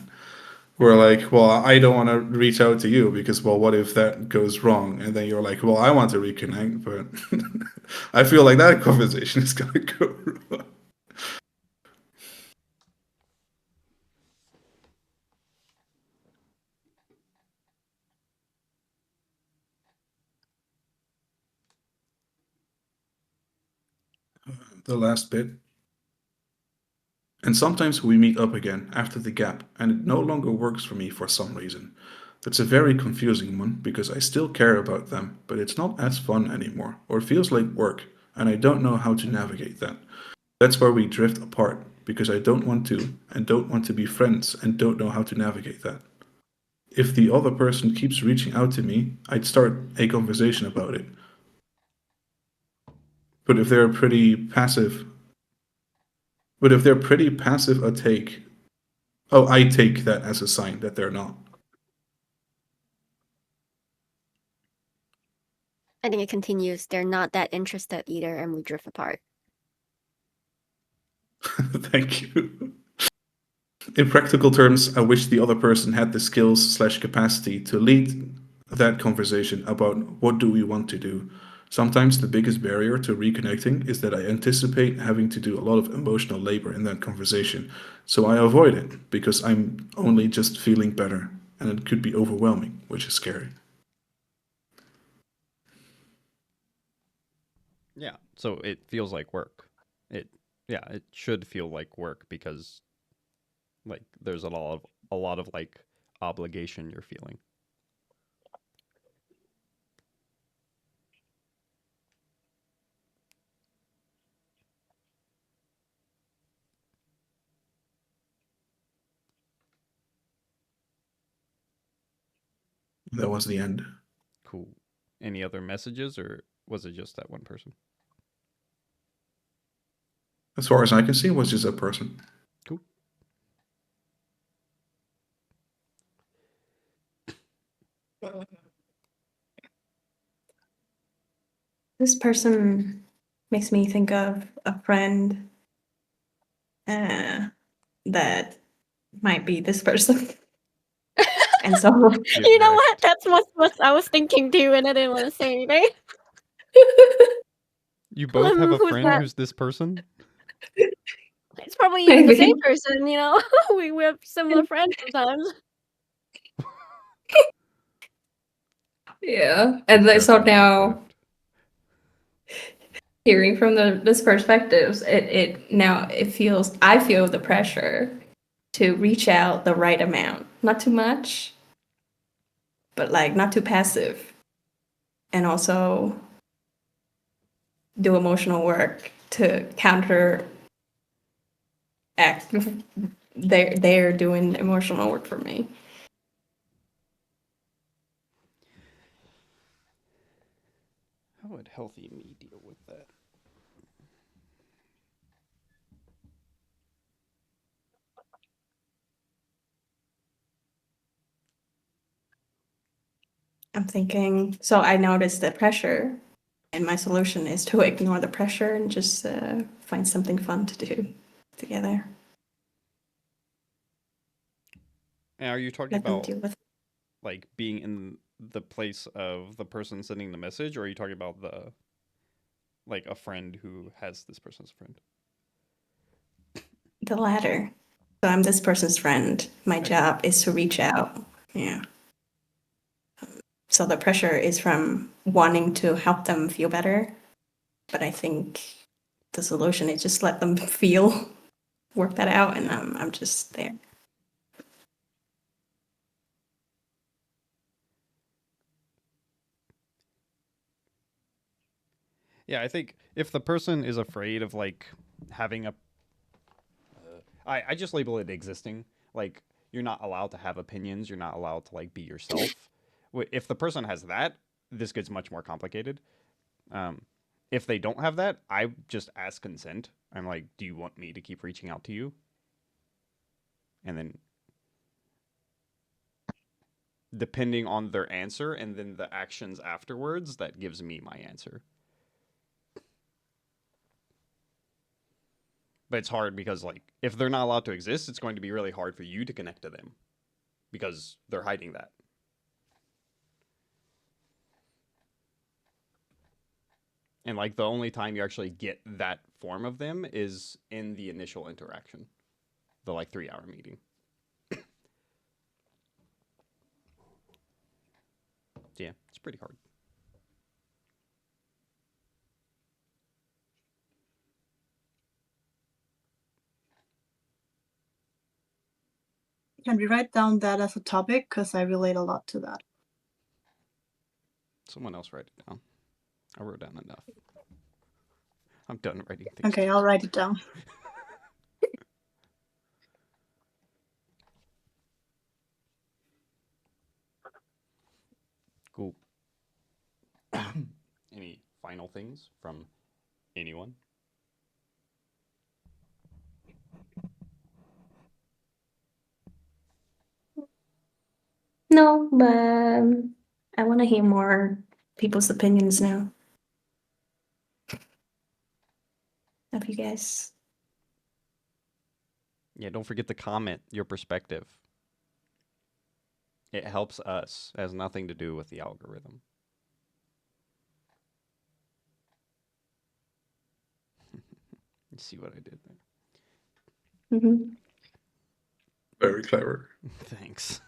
C: We're like, well, I don't want to reach out to you because, well, what if that goes wrong? And then you're like, well, I want to reconnect, but I feel like that conversation is gonna go wrong. The last bit. And sometimes we meet up again after the gap, and it no longer works for me for some reason. That's a very confusing one because I still care about them, but it's not as fun anymore, or feels like work, and I don't know how to navigate that. That's where we drift apart because I don't want to, and don't want to be friends, and don't know how to navigate that. If the other person keeps reaching out to me, I'd start a conversation about it. But if they're pretty passive, but if they're pretty passive a take, oh, I take that as a sign that they're not.
E: I think it continues. They're not that interested either, and we drift apart.
C: Thank you. In practical terms, I wish the other person had the skills/capacity to lead that conversation about what do we want to do. Sometimes the biggest barrier to reconnecting is that I anticipate having to do a lot of emotional labor in that conversation. So I avoid it because I'm only just feeling better and it could be overwhelming, which is scary.
B: Yeah, so it feels like work. It yeah, it should feel like work because like there's a lot of like obligation you're feeling.
C: That was the end.
B: Cool. Any other messages or was it just that one person?
C: As far as I can see, it was just a person.
B: Cool.
D: This person makes me think of a friend that might be this person. And so
B: Get
E: You know
B: wrecked.
E: what? That's what I was thinking too, and I didn't want to say anything.
B: You both have a
E: Who's
B: friend
E: that?
B: who's this person?
E: It's probably even the same
D: maybe.
E: person, you know? We have similar friends sometimes.
D: Yeah. And so
B: Definitely
D: now
B: drift.
D: hearing from this perspectives, it now it feels I feel the pressure to reach out the right amount. Not too much, but like not too passive. And also do emotional work to counteract they're doing emotional work for me.
B: How would healthy me deal with that?
D: I'm thinking, so I noticed the pressure, and my solution is to ignore the pressure and just find something fun to do together.
B: And are you talking
D: Let them
B: about
D: deal with it.
B: like being in the place of the person sending the message, or are you talking about the like a friend who has this person's friend?
D: The latter. So I'm this person's friend. My
B: Okay.
D: job is to reach out. Yeah. So the pressure is from wanting to help them feel better. But I think the solution is just let them feel, work that out, and I'm just there.
B: Yeah, I think if the person is afraid of like having a, I just label it existing. Like you're not allowed to have opinions. You're not allowed to like be yourself. If the person has that, this gets much more complicated. Um, if they don't have that, I just ask consent. I'm like, do you want me to keep reaching out to you? And then depending on their answer and then the actions afterwards, that gives me my answer. But it's hard because like if they're not allowed to exist, it's going to be really hard for you to connect to them because they're hiding that. And like the only time you actually get that form of them is in the initial interaction, the like 3 hour meeting. Yeah, it's pretty hard.
G: Can we write down that as a topic? Because I relate a lot to that.
B: Someone else write it down. I wrote down enough. I'm done writing things.
G: Okay, I'll write it down.
B: Cool. Any final things from anyone?
D: No, but I want to hear more people's opinions now of you guys.
B: Yeah, don't forget to comment your perspective. It helps us. It has nothing to do with the algorithm. You see what I did there?
D: Mm-hmm.
C: Very clever.
B: Thanks.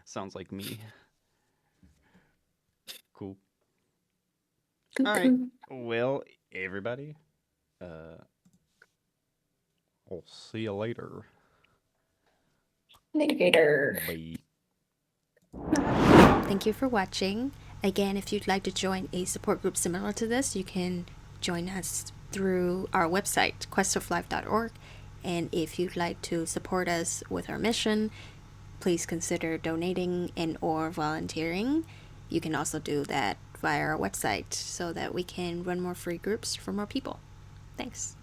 B: Sounds like me. Cool. All right. Well, everybody, I'll see you later.
D: Later.
B: Bye.
A: Thank you for watching. Again, if you'd like to join a support group similar to this, you can join us through our website, questoflife.org. And if you'd like to support us with our mission, please consider donating and or volunteering. You can also do that via our website so that we can run more free groups for more people. Thanks.